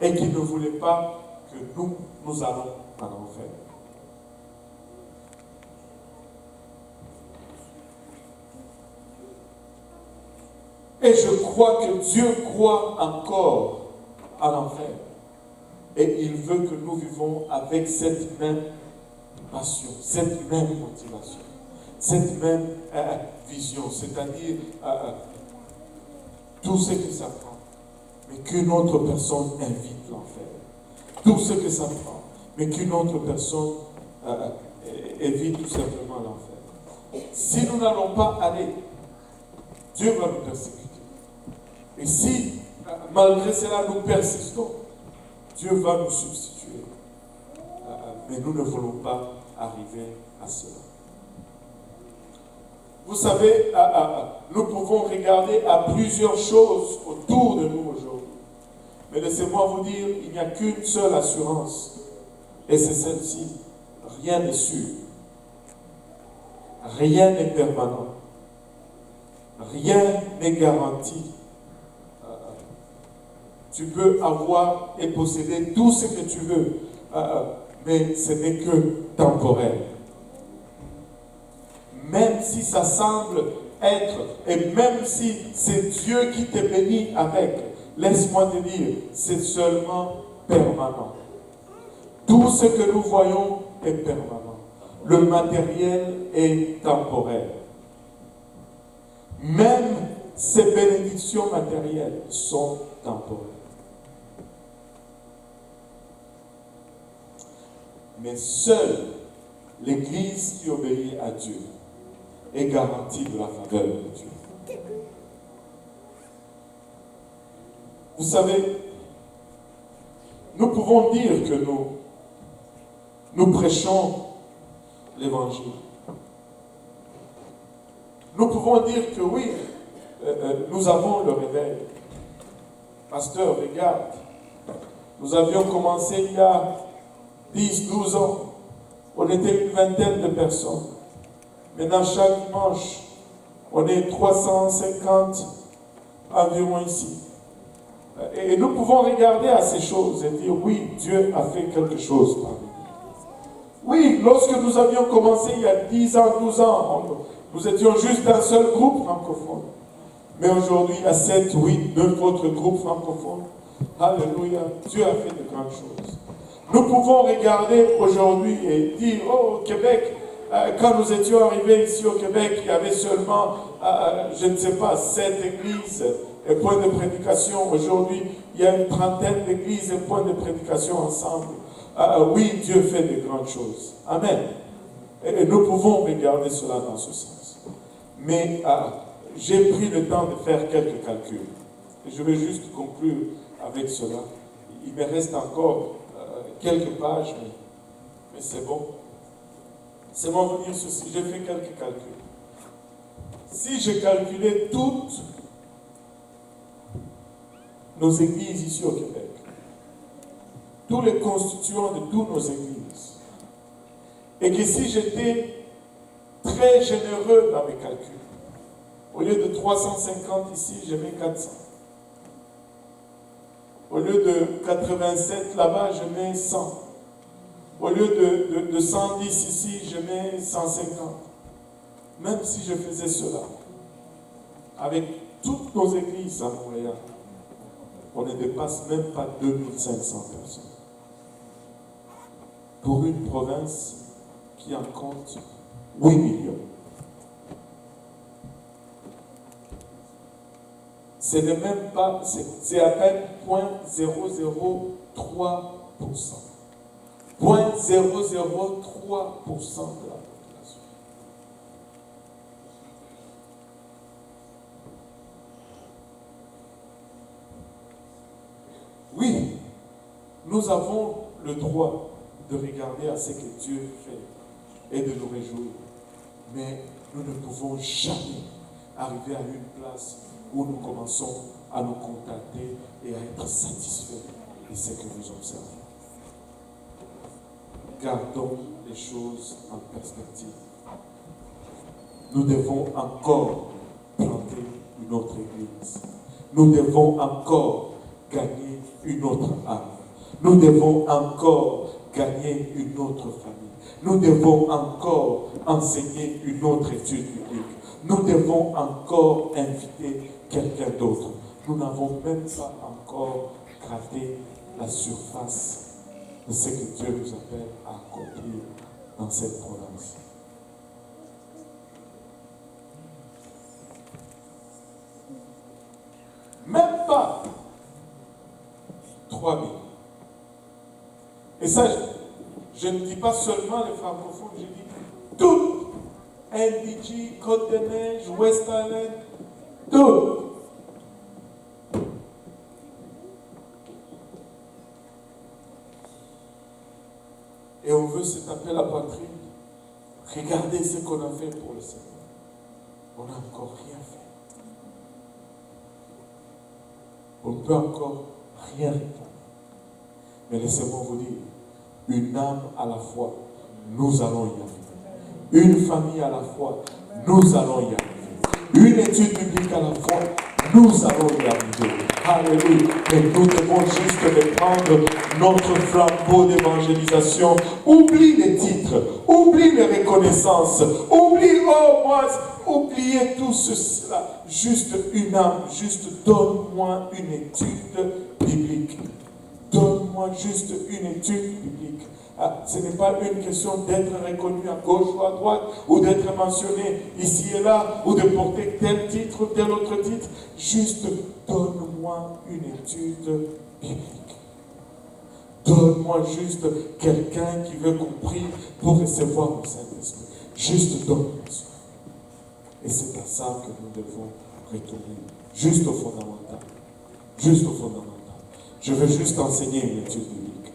Et qu'il ne voulait pas que nous allons à l'enfer. Et je crois que Dieu croit encore à l'enfer. Et il veut que nous vivons avec cette même passion, cette même motivation, cette même vision, c'est-à-dire tout ce que ça prend. Mais qu'une autre personne invite l'enfer. tout ce que ça prend, mais qu'une autre personne évite tout simplement l'enfer. Si nous n'allons pas aller, Dieu va nous persécuter. Et si, malgré cela, nous persistons, Dieu va nous substituer. Mais nous ne voulons pas arriver à cela. Vous savez, nous pouvons regarder à plusieurs choses autour de nous aujourd'hui. Mais laissez-moi vous dire, il n'y a qu'une seule assurance. Et c'est celle-ci. Rien n'est sûr. Rien n'est permanent. Rien n'est garanti. Tu peux avoir et posséder tout ce que tu veux, mais ce n'est que temporel. Même si ça semble être, et même si c'est Dieu qui te bénit avec, laisse-moi te dire, c'est seulement permanent. Tout ce que nous voyons est permanent. Le matériel est temporaire. Même ces bénédictions matérielles sont temporaires. Mais seule l'Église qui obéit à Dieu est garantie de la faveur de Dieu. Vous savez, nous pouvons dire que nous prêchons l'Évangile. Nous pouvons dire que oui, nous avons le réveil. Pasteur, regarde, nous avions commencé il y a 10, 12 ans. On était une vingtaine de personnes. Maintenant, chaque dimanche, on est 350 environ ici. Et nous pouvons regarder à ces choses et dire, oui, Dieu a fait quelque chose parmi nous. Oui, lorsque nous avions commencé il y a 10 ans, 12 ans, nous étions juste un seul groupe francophone. Mais aujourd'hui, il y a 7, 8, 9 autres groupes francophones. Alléluia, Dieu a fait de grandes choses. Nous pouvons regarder aujourd'hui et dire, oh, au Québec, quand nous étions arrivés ici au Québec, il y avait seulement, je ne sais pas, 7 églises et points de prédication. Aujourd'hui, il y a une trentaine d'églises et points de prédication ensemble. Oui, Dieu fait de grandes choses. Amen. Et nous pouvons regarder cela dans ce sens. Mais j'ai pris le temps de faire quelques calculs. Et je vais juste conclure avec cela. Il me reste encore quelques pages, mais c'est bon. C'est bon vous dire ceci. J'ai fait quelques calculs. Si je calculais toutes nos églises ici au Québec, tous les constituants de toutes nos églises, et que si j'étais très généreux dans mes calculs, au lieu de 350 ici, je mets 400. Au lieu de 87 là-bas, je mets 100. Au lieu de 110 ici, je mets 150. Même si je faisais cela, avec toutes nos églises à Montréal, on ne dépasse même pas 2500 personnes. Pour une province qui en compte 8 millions. Ce n'est même pas, c'est à peine 0,003%. 0,003% de la population. Oui, nous avons le droit de regarder à ce que Dieu fait et de nous réjouir. Mais nous ne pouvons jamais arriver à une place où nous commençons à nous contenter et à être satisfaits de ce que nous observons. Gardons les choses en perspective. Nous devons encore planter une autre église. Nous devons encore gagner une autre âme. Nous devons encore gagner une autre famille. Nous devons encore enseigner une autre étude biblique. Nous devons encore inviter quelqu'un d'autre. Nous n'avons même pas encore gratté la surface de ce que Dieu nous appelle à accomplir dans cette province. Même pas 3 000. Et ça, je ne dis pas seulement les francophones, je dis tout. NDG, Côte-des-Neiges, West Island, tout. Et on veut se taper la poitrine. Regardez ce qu'on a fait pour le Seigneur. On n'a encore rien fait. On ne peut encore rien répondre. Mais laissez-moi vous dire, une âme à la fois, nous allons y arriver. Une famille à la fois, nous allons y arriver. Une étude biblique à la fois, nous allons y arriver. Alléluia. Mais nous devons juste reprendre notre flambeau d'évangélisation. Oublie les titres, oublie les reconnaissances, oublie, oh moi, oubliez tout cela. Juste une âme, juste donne-moi une étude biblique. Donne-moi juste une étude biblique. Ah, ce n'est pas une question d'être reconnu à gauche ou à droite, ou d'être mentionné ici et là, ou de porter tel titre ou tel autre titre. Juste donne-moi une étude biblique. Donne-moi juste quelqu'un qui veut compris pour recevoir le Saint-Esprit. Juste donne-moi ça. Et c'est à ça que nous devons retourner. Juste au fondamental. Juste au fondamental. Je veux juste enseigner une étude biblique.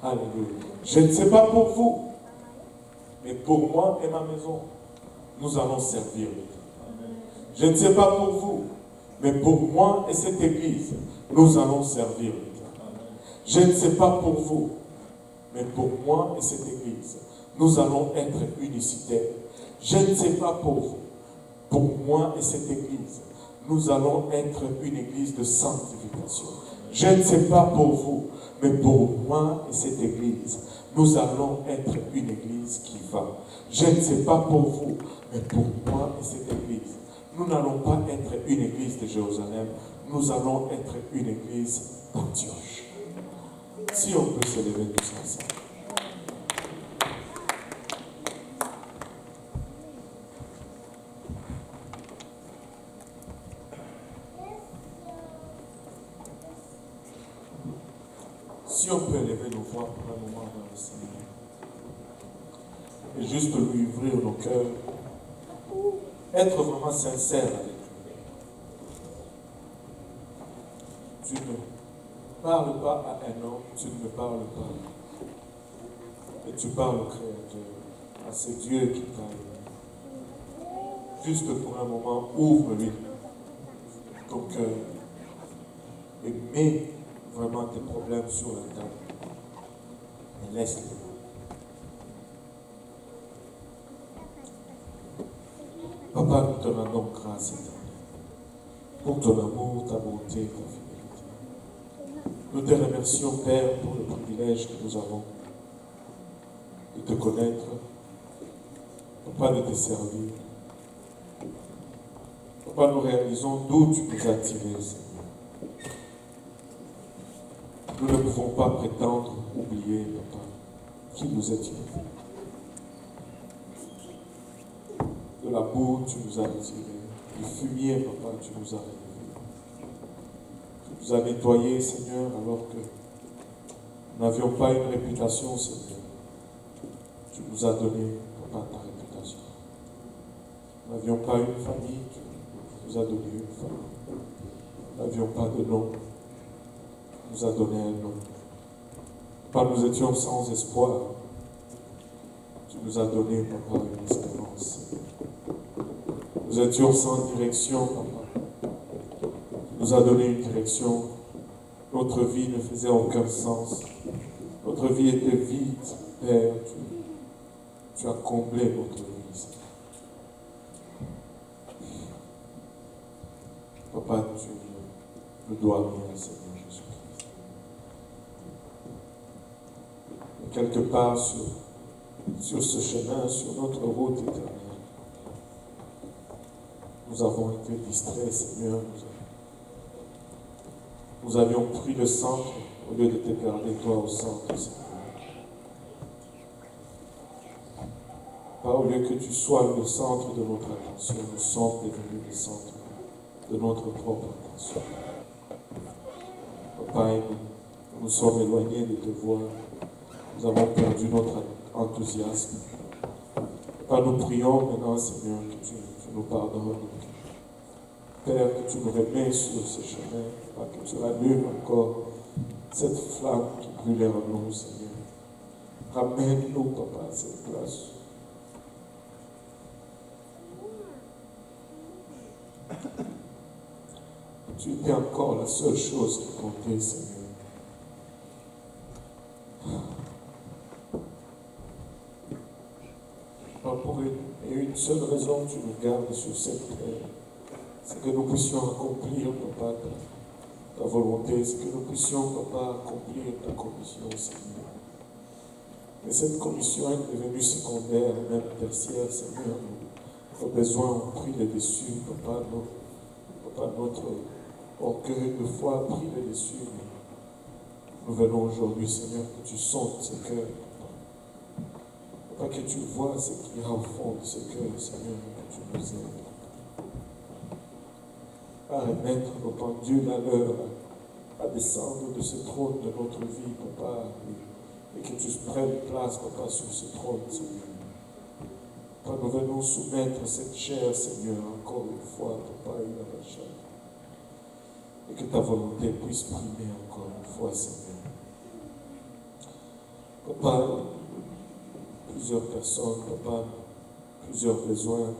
Alléluia. Je ne sais pas pour vous, mais pour moi et ma maison, nous allons servir Dieu. Je ne sais pas pour vous, mais pour moi et cette église, nous allons servir Dieu. Je ne sais pas pour vous, mais pour moi et cette église, nous allons être unicitaires. Je ne sais pas pour vous, pour moi et cette église, nous allons être une église de sanctification. Je ne sais pas pour vous, mais pour moi et cette église, nous allons être une église qui va. Je ne sais pas pour vous, mais pour moi et cette église, nous n'allons pas être une église de Jérusalem, nous allons être une église d'Antioche. Si on peut se lever tous ensemble. Si on peut élever nos voix pour un moment dans le Seigneur et juste lui ouvrir nos cœurs, être vraiment sincère avec lui. Tu ne parles pas à un homme, tu ne me parles pas. Et tu parles au Créateur, à ce Dieu qui parle. Juste pour un moment, ouvre-lui ton cœur et mets vraiment tes problèmes sur la table. Et laisse-les. Papa, nous te rendons grâce pour ton amour, ta bonté, ta fidélité. Nous te remercions, Père, pour le privilège que nous avons de te connaître, Papa, de te servir. Papa, nous réalisons d'où tu nous as tirés, Seigneur. Nous ne pouvons pas prétendre oublier, Papa, qui nous a tirés. De la boue, tu nous as retirés. Du fumier, Papa, tu nous as relevés. Tu nous as nettoyés, Seigneur, alors que nous n'avions pas une réputation, Seigneur. Tu nous as donné, Papa, ta réputation. Nous n'avions pas une famille, tu nous as donné une famille. Nous n'avions pas de nom. Tu nous as donné un nom. Papa, nous étions sans espoir. Tu nous as donné, Papa, une espérance. Nous étions sans direction, Papa. Tu nous as donné une direction. Notre vie ne faisait aucun sens. Notre vie était vide. Père, tu as comblé notre vie. Papa, tu nous dois bien, Seigneur Jésus-Christ. Et quelque part sur ce chemin, sur notre route éternelle, nous avons été distraits, Seigneur. Nous avions pris le centre au lieu de te garder toi au centre, Seigneur. Pas au lieu que tu sois le centre de notre attention, nous sommes devenus le centre de notre propre attention. Papa, nous sommes éloignés de te voir. nous avons perdu notre enthousiasme. Père, nous prions maintenant, Seigneur, que tu nous pardonnes. Père, que tu nous remets sur ce chemin, Père, que tu rallumes encore cette flamme qui brûlait en nous, Seigneur. Ramène-nous, Papa, à cette place. Tu étais encore la seule chose qui comptait, Seigneur. Pour une seule raison, tu nous gardes sur cette terre. C'est que nous puissions accomplir, Papa, ta volonté. C'est que nous puissions, Papa, accomplir ta commission, Seigneur. Mais cette commission est devenue secondaire, même tertiaire, Seigneur. Nos besoins ont pris le dessus, Papa. Notre orgueil de foi a pris le dessus. Nous venons aujourd'hui, Seigneur, que tu sondes ce cœur. Pas que tu vois ce qu'il y a au fond de ce cœur, Seigneur, que tu nous aides. À remettre nos pendules à l'heure, à descendre de ce trône de notre vie, Papa, et que tu prennes place, Papa, sur ce trône, Seigneur. Papa, nous venons soumettre cette chair, Seigneur, encore une fois, Papa, et dans la chair. Et que ta volonté puisse primer encore une fois, Seigneur. Papa, plusieurs personnes, Papa, plusieurs besoins,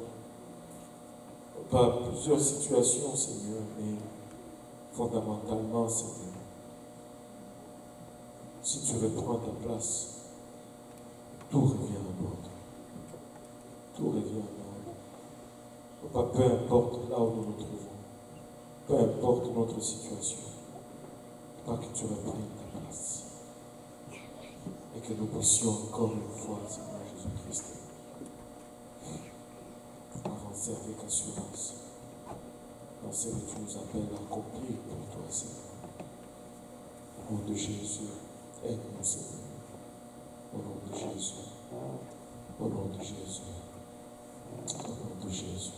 Papa, plusieurs situations, Seigneur, mais fondamentalement, Seigneur, si tu reprends ta place, tout revient à l'ordre. Tout revient à l'ordre. Papa, peu importe là où nous nous trouvons, peu importe notre situation, Papa, que tu reprennes ta place. Et que nous puissions encore une fois, Seigneur Jésus-Christ, avancer avec assurance dans ce que tu nous appelles à accomplir pour toi, Seigneur. Au nom de Jésus, aide-nous, Seigneur. Au nom de Jésus. Au nom de Jésus. Au nom de Jésus.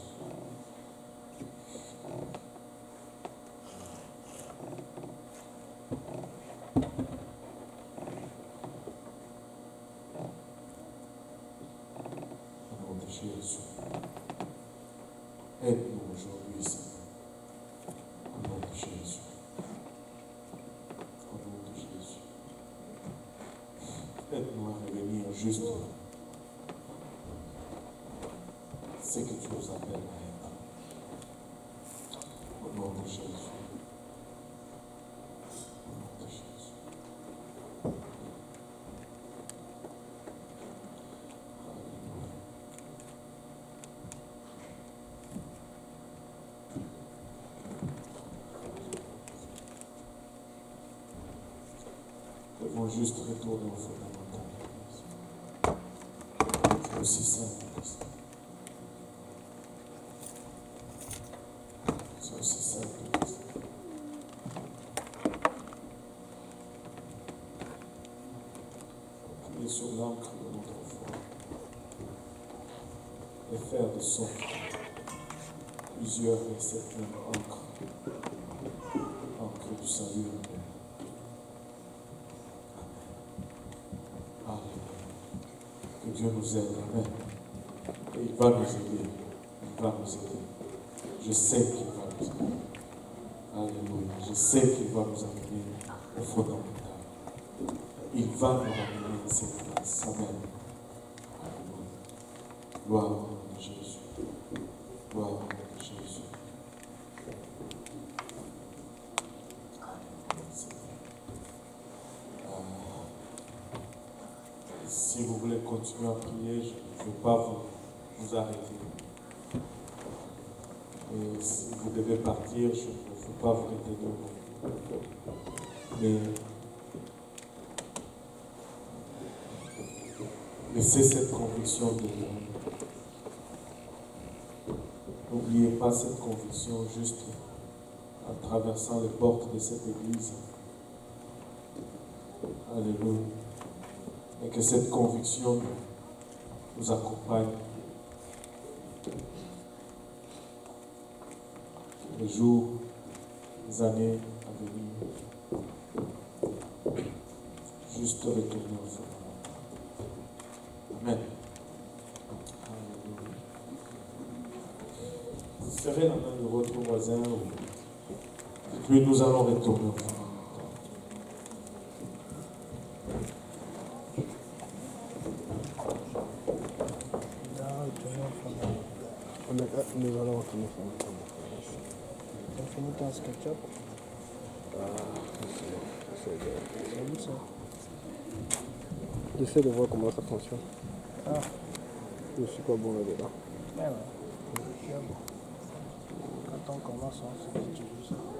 Jésus. Aide-nous aujourd'hui, Seigneur. Au nom de Jésus. Au nom de Jésus. Aide-nous à revenir juste ce que tu nous appelles à être. Au nom de Jésus. Au nom de Jésus. Nous devons juste retourner au fondamental. C'est aussi simple que ça. C'est aussi simple que ça. Appuyer sur l'encre de notre foi et faire de son plusieurs et cette même encre du salut. Que Dieu nous aide. Amen. Et il va nous aider. Il va nous aider. Je sais qu'il va nous aider. Alléluia. Je sais qu'il va nous amener au fondamental. Il va nous ramener à cette place. Amen. Alléluia. Gloire au nom de Jésus. Gloire au nom de Jésus. Si vous voulez continuer à prier, je ne veux pas vous arrêter. Et si vous devez partir, je ne veux pas vous retenir. Mais laissez cette conviction de vous. N'oubliez pas cette conviction juste en traversant les portes de cette église. Alléluia. Et que cette conviction nous accompagne. Les jours, les années à venir. Juste retourner au fond. Amen. Serrez la main de votre voisin. Et puis nous allons retourner au fond. Nous allons retourner faire le temps. On finit ton SketchUp. C'est où ça? J'essaie de voir comment ça fonctionne. Ah. Je suis pas bon là-dedans. Ouais. Quand on commence, on se dit toujours ça.